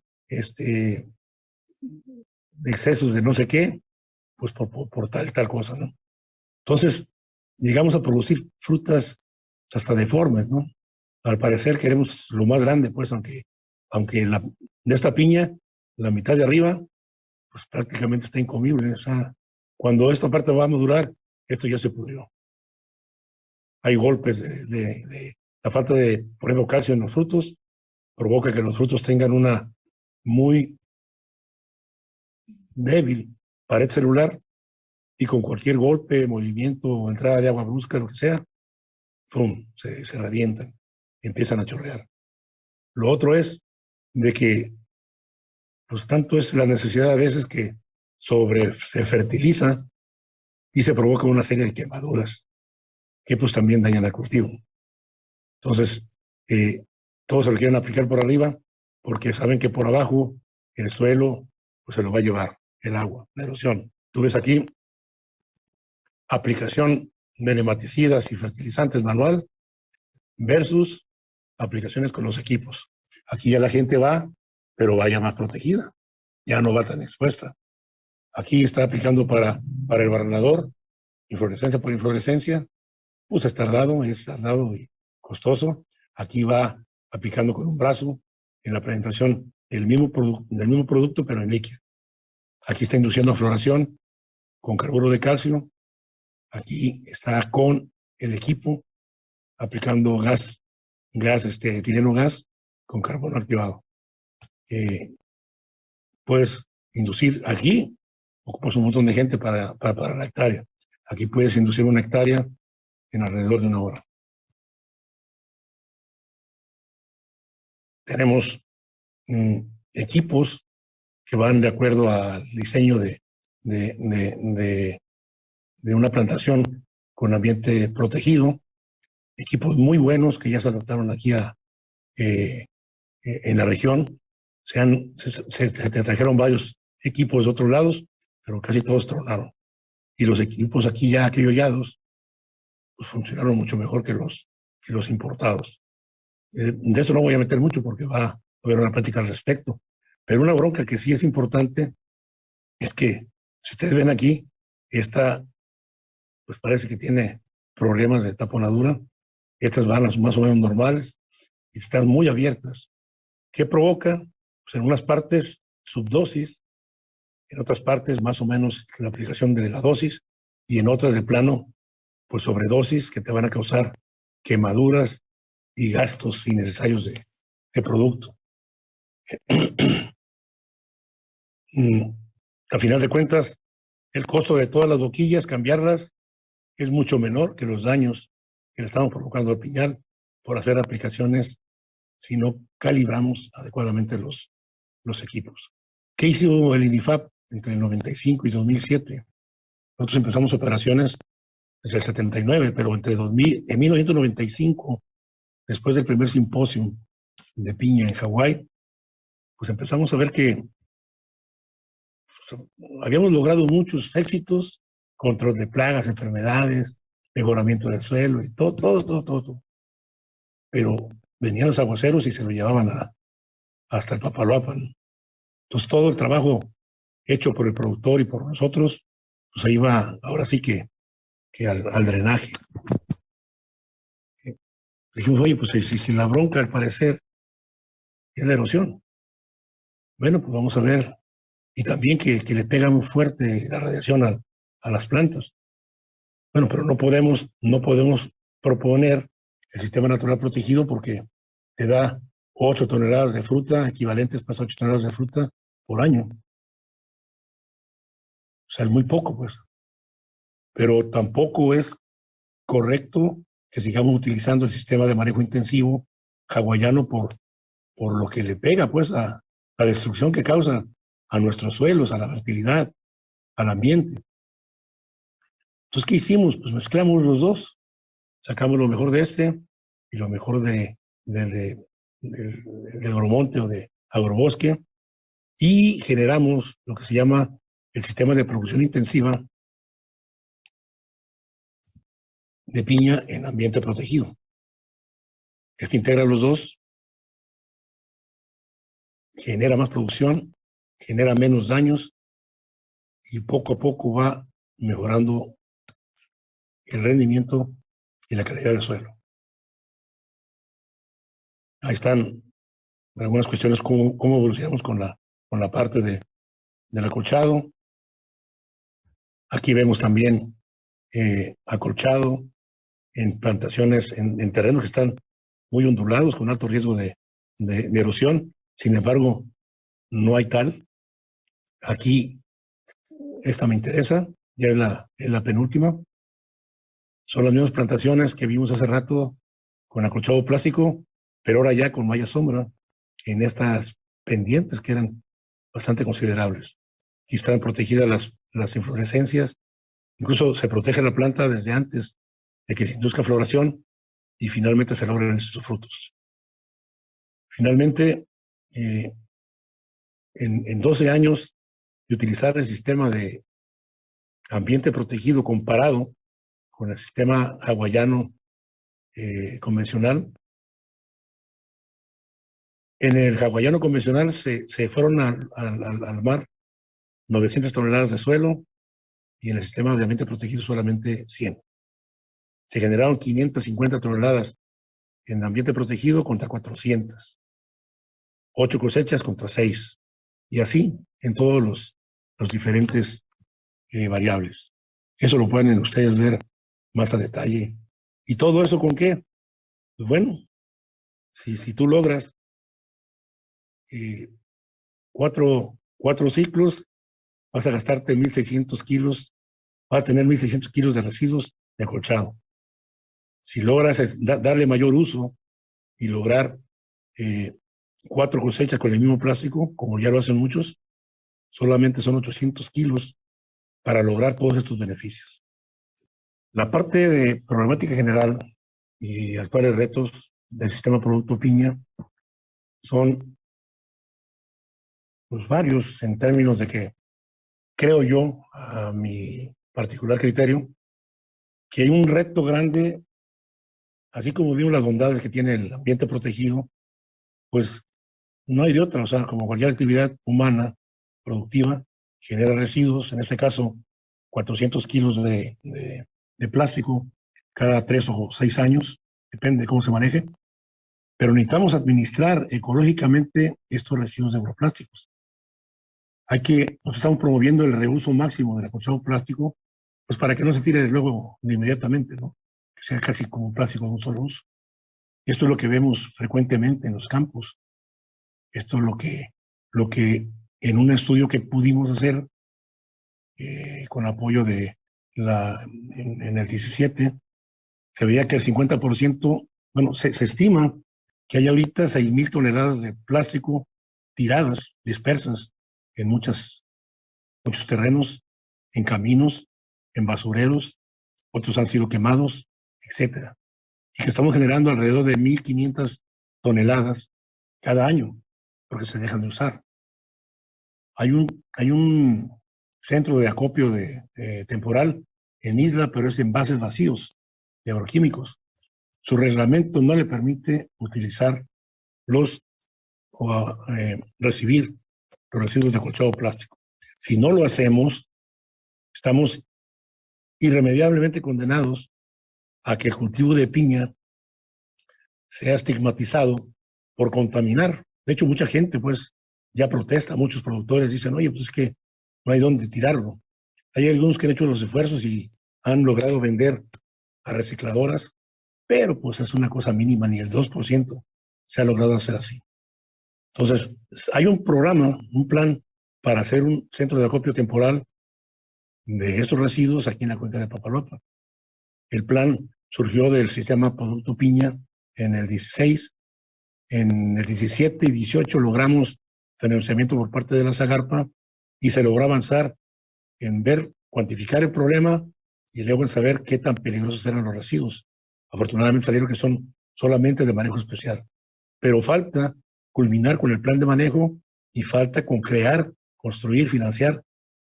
excesos de no sé qué, pues por tal cosa, ¿no? Entonces, llegamos a producir frutas hasta deformes, ¿no? Al parecer queremos lo más grande, pues, aunque de esta piña, la mitad de arriba, pues prácticamente está incomible. O sea, cuando esta parte va a madurar, esto ya se pudrió. Hay golpes de la falta de, por ejemplo, calcio en los frutos, provoca que los frutos tengan una muy débil pared celular y con cualquier golpe, movimiento, entrada de agua brusca, lo que sea, ¡pum!, se revientan, empiezan a chorrear. Lo otro es de que, pues tanto es la necesidad a veces que se fertiliza y se provoca una serie de quemaduras que pues también dañan al cultivo. Entonces, todos se lo quieren aplicar por arriba porque saben que por abajo el suelo pues se lo va a llevar el agua, la erosión. Tú ves aquí aplicación de nematicidas y fertilizantes manual versus aplicaciones con los equipos. Aquí ya la gente va, pero vaya más protegida, ya no va tan expuesta. Aquí está aplicando para el barrenador, inflorescencia por inflorescencia, pues es tardado y costoso. Aquí va aplicando con un brazo en la presentación del mismo producto, pero en líquido. Aquí está induciendo floración con carburo de calcio. Aquí está con el equipo aplicando gas, etileno gas con carbono activado. Puedes inducir aquí, ocupas un montón de gente para la hectárea. Aquí puedes inducir una hectárea en alrededor de una hora. Tenemos equipos que van de acuerdo al diseño de una plantación con ambiente protegido, equipos muy buenos que ya se adaptaron aquí en la región. Se trajeron varios equipos de otros lados, pero casi todos tronaron. Y los equipos aquí ya acriollados, pues funcionaron mucho mejor que los importados. De esto no voy a meter mucho porque va a haber una plática al respecto. Pero una bronca que sí es importante es que, si ustedes ven aquí, esta, pues parece que tiene problemas de taponadura. Estas van más o menos normales y están muy abiertas. ¿Qué provoca? Pues en unas partes subdosis, en otras partes más o menos la aplicación de la dosis y en otras de plano, pues sobredosis que te van a causar quemaduras y gastos innecesarios de producto. A final de cuentas, el costo de todas las boquillas, cambiarlas, es mucho menor que los daños que le estamos provocando al piñal por hacer aplicaciones si no calibramos adecuadamente los equipos. ¿Qué hizo el INIFAP entre el 95 y 2007? Nosotros empezamos operaciones desde el 79, pero en 1995, después del primer simposio de piña en Hawái, pues empezamos a ver que habíamos logrado muchos éxitos, control de plagas, enfermedades, mejoramiento del suelo y todo. Pero venían los aguaceros y se lo llevaban hasta el Papaloapan. Entonces todo el trabajo hecho por el productor y por nosotros, pues ahí va, ahora sí que al drenaje. Dijimos, oye, pues si la bronca al parecer es la erosión, bueno, pues vamos a ver, y también que le pega muy fuerte la radiación a las plantas. Bueno, pero no podemos proponer el sistema natural protegido porque te da 8 toneladas de fruta, equivalentes para 8 toneladas de fruta por año. O sea, es muy poco, pues. Pero tampoco es correcto que sigamos utilizando el sistema de manejo intensivo hawaiano por lo que le pega, pues, a la destrucción que causa a nuestros suelos, a la fertilidad, al ambiente. Entonces, ¿qué hicimos? Pues mezclamos los dos, sacamos lo mejor de este y lo mejor de agromonte o de agrobosque y generamos lo que se llama el sistema de producción intensiva de piña en ambiente protegido. Este integra los dos, genera más producción, genera menos daños y poco a poco va mejorando el rendimiento y la calidad del suelo. Ahí están algunas cuestiones, cómo evolucionamos con la parte del acolchado. Aquí vemos también acolchado en plantaciones, en terrenos que están muy ondulados, con alto riesgo de erosión. Sin embargo, no hay tal. Aquí, esta me interesa, ya es la penúltima. Son las mismas plantaciones que vimos hace rato con acolchado plástico, pero ahora ya con malla sombra en estas pendientes que eran bastante considerables. Y están protegidas las inflorescencias, incluso se protege la planta desde antes de que se induzca floración y finalmente se logran sus frutos. Finalmente, en 12 años de utilizar el sistema de ambiente protegido comparado con el sistema hawaiano convencional, en el hawaiano convencional se fueron al mar 900 toneladas de suelo y en el sistema de ambiente protegido solamente 100. Se generaron 550 toneladas en ambiente protegido contra 400. 8 cosechas contra 6. Y así en todos los diferentes variables. Eso lo pueden ustedes ver más a detalle. ¿Y todo eso con qué? Pues bueno, si tú logras 4 ciclos, vas a gastarte 1.600 kilos, vas a tener 1.600 kilos de residuos de acolchado. Si logras darle mayor uso y lograr 4 cosechas con el mismo plástico, como ya lo hacen muchos, solamente son 800 kilos para lograr todos estos beneficios. La parte de problemática general y actuales retos del sistema producto piña son pues, varios en términos de que creo yo, a mi particular criterio, que hay un reto grande, así como vimos las bondades que tiene el ambiente protegido, pues no hay de otra, o sea, como cualquier actividad humana productiva, genera residuos, en este caso 400 kilos de plástico cada 3 o 6 años, depende de cómo se maneje, pero necesitamos administrar ecológicamente estos residuos de agroplásticos. Nosotros estamos promoviendo el reuso máximo del acolchado plástico, pues para que no se tire luego de inmediatamente, ¿no? Que sea casi como un plástico de un solo uso. Esto es lo que vemos frecuentemente en los campos. Esto es lo que en un estudio que pudimos hacer con apoyo de en el 17, se veía que el 50%, bueno, se estima que hay ahorita 6,000 toneladas de plástico tiradas, dispersas en muchos terrenos, en caminos, en basureros, otros han sido quemados, etcétera. Y que estamos generando alrededor de 1,500 toneladas cada año, porque se dejan de usar. Hay un centro de acopio temporal en Isla, pero es en envases vacíos de agroquímicos. Su reglamento no le permite utilizar recibir los residuos de acolchado plástico. Si no lo hacemos, estamos irremediablemente condenados a que el cultivo de piña sea estigmatizado por contaminar. De hecho, mucha gente, pues, ya protesta, muchos productores dicen, oye, pues es que no hay dónde tirarlo. Hay algunos que han hecho los esfuerzos y han logrado vender a recicladoras, pero pues es una cosa mínima, ni el 2% se ha logrado hacer así. Entonces, hay un programa, un plan para hacer un centro de acopio temporal de estos residuos aquí en la cuenca de Papaloapan. El plan surgió del sistema Producto Piña en el 16, en el 17 y 18 logramos financiamiento por parte de la Zagarpa y se logró avanzar en cuantificar el problema y luego en saber qué tan peligrosos eran los residuos. Afortunadamente salieron que son solamente de manejo especial, pero falta culminar con el plan de manejo y falta con construir, financiar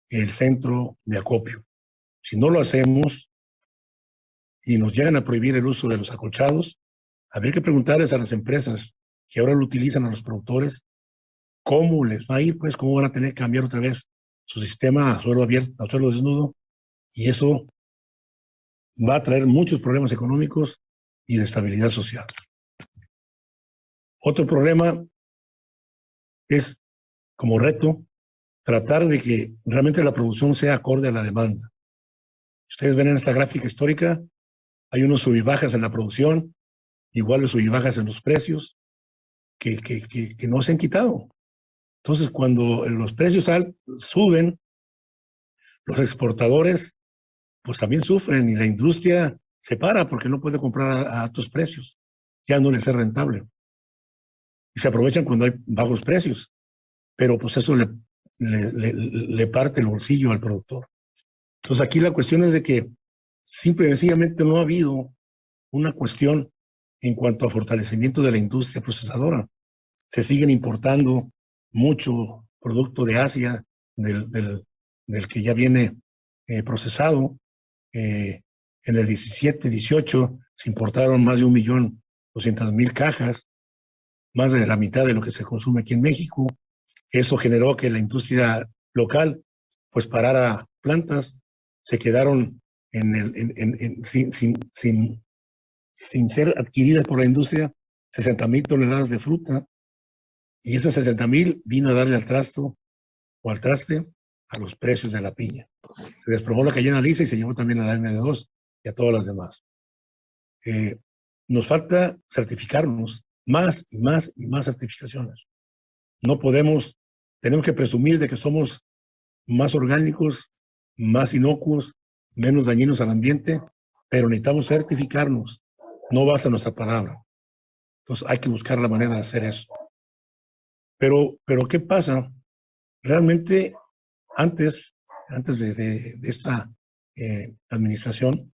el centro de acopio. Si no lo hacemos y nos llegan a prohibir el uso de los acolchados, habría que preguntarles a las empresas que ahora lo utilizan, a los productores, cómo les va a ir, pues cómo van a tener que cambiar otra vez su sistema a suelo abierto, a suelo desnudo, y eso va a traer muchos problemas económicos y de estabilidad social. Otro problema es, como reto, tratar de que realmente la producción sea acorde a la demanda. Ustedes ven en esta gráfica histórica, hay unos sub y bajas en la producción, iguales sub y bajas en los precios, que no se han quitado. Entonces, cuando los precios suben, los exportadores pues también sufren y la industria se para porque no puede comprar a altos precios. Ya no les es rentable. Y se aprovechan cuando hay bajos precios. Pero pues eso le parte el bolsillo al productor. Entonces aquí la cuestión es de que simple y sencillamente no ha habido una cuestión en cuanto a fortalecimiento de la industria procesadora. Se siguen importando mucho producto de Asia, del que ya viene procesado. En el 17, 18 se importaron más de 1,200,000 cajas, más de la mitad de lo que se consume aquí en México. Eso generó que la industria local pues parara plantas, se quedaron sin ser adquiridas por la industria 60,000 toneladas de fruta, y esas 60,000 vino a darle al traste a los precios de la piña. Se desplomó la cadena lisa y se llevó también a la MD2 y a todas las demás. Nos falta certificarnos más y más y más certificaciones. No podemos, tenemos que presumir de que somos más orgánicos, más inocuos, menos dañinos al ambiente, pero necesitamos certificarnos. No basta nuestra palabra. Entonces hay que buscar la manera de hacer eso. Pero ¿qué pasa? Realmente antes de esta administración,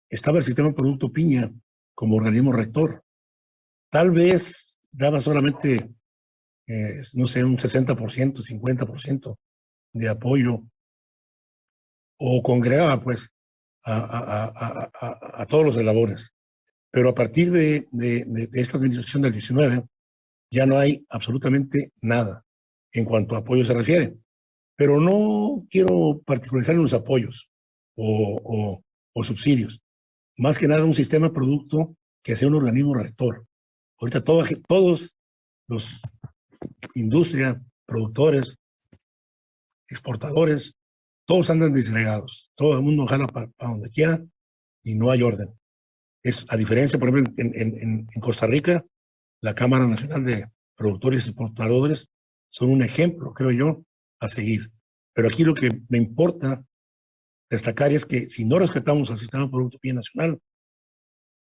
estaba el sistema Producto Piña como organismo rector. Tal vez daba solamente, no sé, un 60%, 50% de apoyo, o congregaba, pues, a todos los elabores. Pero a partir de esta administración del 19, ya no hay absolutamente nada en cuanto a apoyo se refiere. Pero no quiero particularizar en los apoyos o subsidios. Más que nada un sistema producto que sea un organismo rector. Ahorita todos los industria, productores, exportadores, todos andan disgregados. Todo el mundo jala para donde quiera y no hay orden. Es a diferencia, por ejemplo, en Costa Rica, la Cámara Nacional de Productores y Exportadores son un ejemplo, creo yo, a seguir. Pero aquí lo que me importa destacar es que si no respetamos al sistema de producto binacional,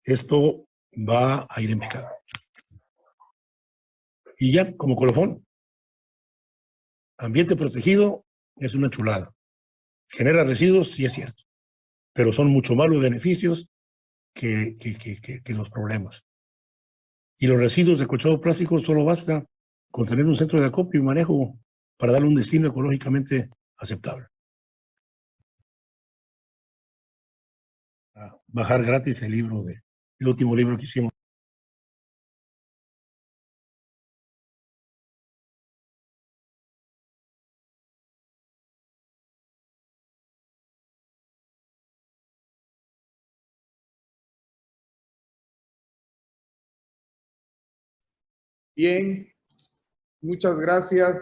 esto va a ir en picado. Y ya, como colofón, ambiente protegido es una chulada. Genera residuos, sí es cierto, pero son mucho más los beneficios que los problemas. Y los residuos de colchado plástico solo basta con tener un centro de acopio y manejo para darle un destino ecológicamente aceptable. Bajar gratis el último libro que hicimos. Bien, muchas gracias,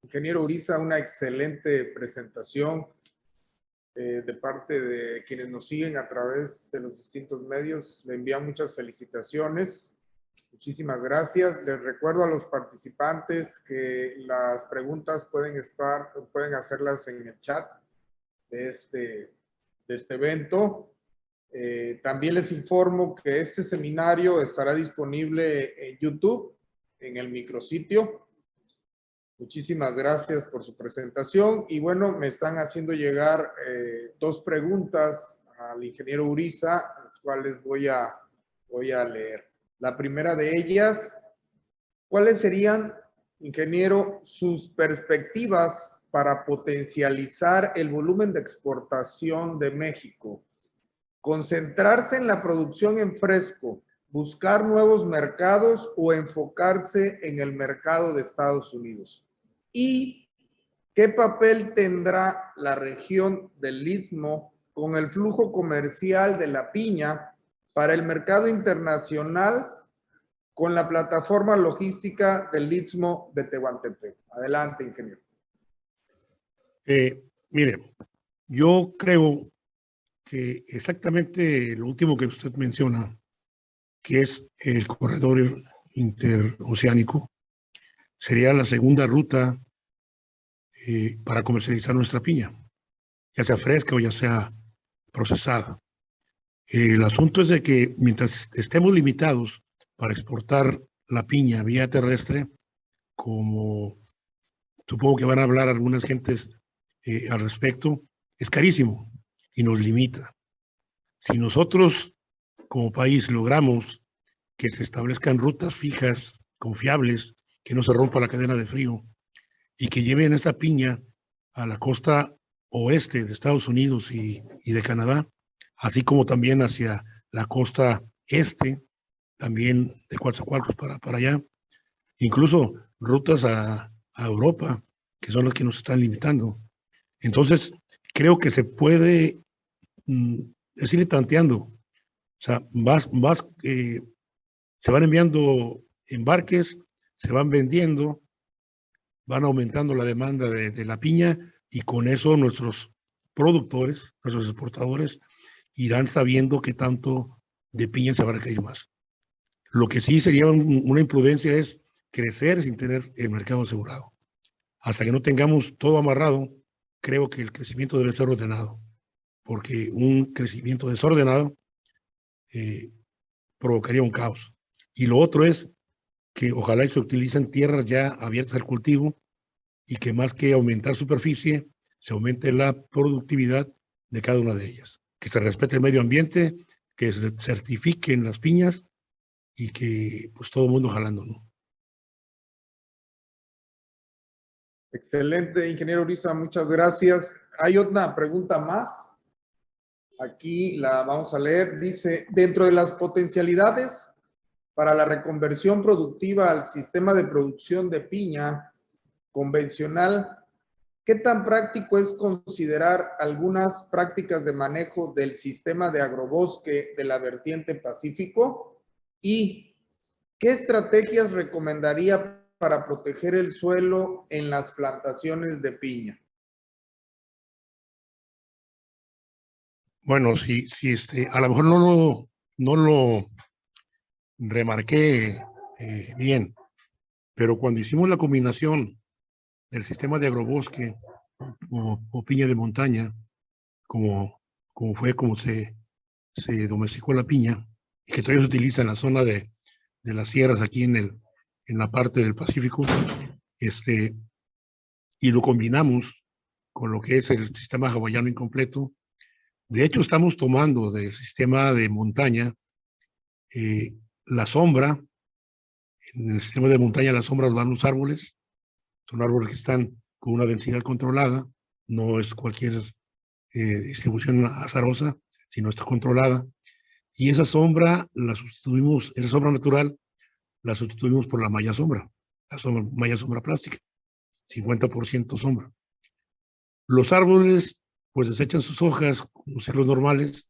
ingeniero Uriza, una excelente presentación de parte de quienes nos siguen a través de los distintos medios. Le envían muchas felicitaciones. Muchísimas gracias. Les recuerdo a los participantes que las preguntas pueden hacerlas en el chat de este evento. También les informo que este seminario estará disponible en YouTube, en el micrositio. Muchísimas gracias por su presentación. Y bueno, me están haciendo llegar dos preguntas al ingeniero Uriza, las cuales voy a leer. La primera de ellas, ¿cuáles serían, ingeniero, sus perspectivas para potencializar el volumen de exportación de México? ¿Concentrarse en la producción en fresco, buscar nuevos mercados o enfocarse en el mercado de Estados Unidos? ¿Y qué papel tendrá la región del Istmo con el flujo comercial de la piña para el mercado internacional con la plataforma logística del Istmo de Tehuantepec? Adelante, ingeniero. Mire, yo creo que exactamente lo último que usted menciona, que es el corredor interoceánico, sería la segunda ruta para comercializar nuestra piña, ya sea fresca o ya sea procesada. El asunto es de que mientras estemos limitados para exportar la piña vía terrestre, como supongo que van a hablar algunas gentes al respecto, es carísimo y nos limita. Si nosotros como país logramos que se establezcan rutas fijas, confiables, que no se rompa la cadena de frío y que lleven esta piña a la costa oeste de Estados Unidos y de Canadá, así como también hacia la costa este, también de Coatzacoalcos para allá, incluso rutas a Europa, que son las que nos están limitando. Entonces, creo que se puede ir tanteando. O sea, se van enviando embarques, se van vendiendo, van aumentando la demanda de la piña y con eso nuestros productores, nuestros exportadores, irán sabiendo qué tanto de piña se va a requerir más. Lo que sí sería una imprudencia es crecer sin tener el mercado asegurado. Hasta que no tengamos todo amarrado, creo que el crecimiento debe ser ordenado, porque un crecimiento desordenado provocaría un caos. Y lo otro es que ojalá se utilicen tierras ya abiertas al cultivo y que más que aumentar superficie, se aumente la productividad de cada una de ellas. Que se respete el medio ambiente, que se certifiquen las piñas y que pues todo el mundo jalando, ¿no? Excelente, ingeniero Uriza, muchas gracias. ¿Hay otra pregunta más? Aquí la vamos a leer. Dice, dentro de las potencialidades para la reconversión productiva al sistema de producción de piña convencional, ¿qué tan práctico es considerar algunas prácticas de manejo del sistema de agrobosque de la vertiente Pacífico? ¿Y qué estrategias recomendaría para proteger el suelo en las plantaciones de piña? Bueno, si a lo mejor no lo remarqué bien, pero cuando hicimos la combinación del sistema de agrobosque o piña de montaña, como fue como se domesticó la piña, y que todavía se utiliza en la zona de las sierras aquí en la parte del Pacífico, y lo combinamos con lo que es el sistema hawaiano incompleto. De hecho, estamos tomando del sistema de montaña la sombra. En el sistema de montaña la sombra lo dan los árboles, son árboles que están con una densidad controlada, no es cualquier distribución azarosa, sino está controlada. Y esa sombra la sustituimos, esa sombra natural la sustituimos por la malla sombra, malla sombra plástica, 50% sombra. Los árboles pues desechan sus hojas, como ciclos normales,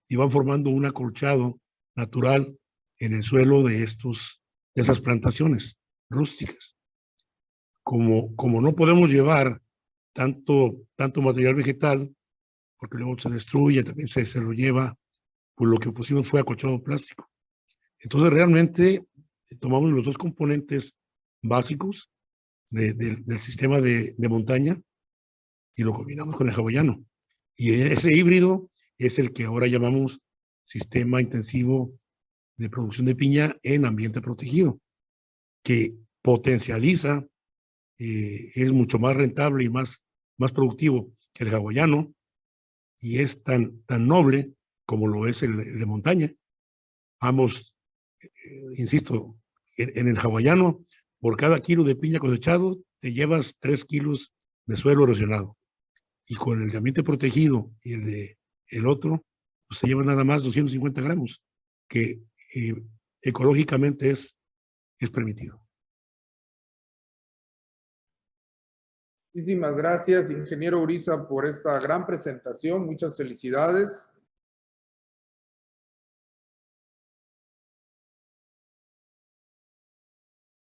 y van formando un acolchado natural en el suelo de esas plantaciones rústicas. Como no podemos llevar tanto material vegetal, porque luego se destruye, también se lo lleva, pues lo que pusimos fue acolchado plástico. Entonces realmente tomamos los dos componentes básicos del sistema de montaña y lo combinamos con el hawaiano. Y ese híbrido es el que ahora llamamos sistema intensivo de producción de piña en ambiente protegido, que potencializa, es mucho más rentable y más productivo que el hawaiano, y es tan noble como lo es el de montaña. Ambos, insisto, en el hawaiano, por cada kilo de piña cosechado, te llevas 3 kilos de suelo erosionado. Y con el de ambiente protegido y el de el otro, pues te llevas nada más 250 gramos, que ecológicamente es permitido. Muchísimas gracias, ingeniero Uriza, por esta gran presentación. Muchas felicidades.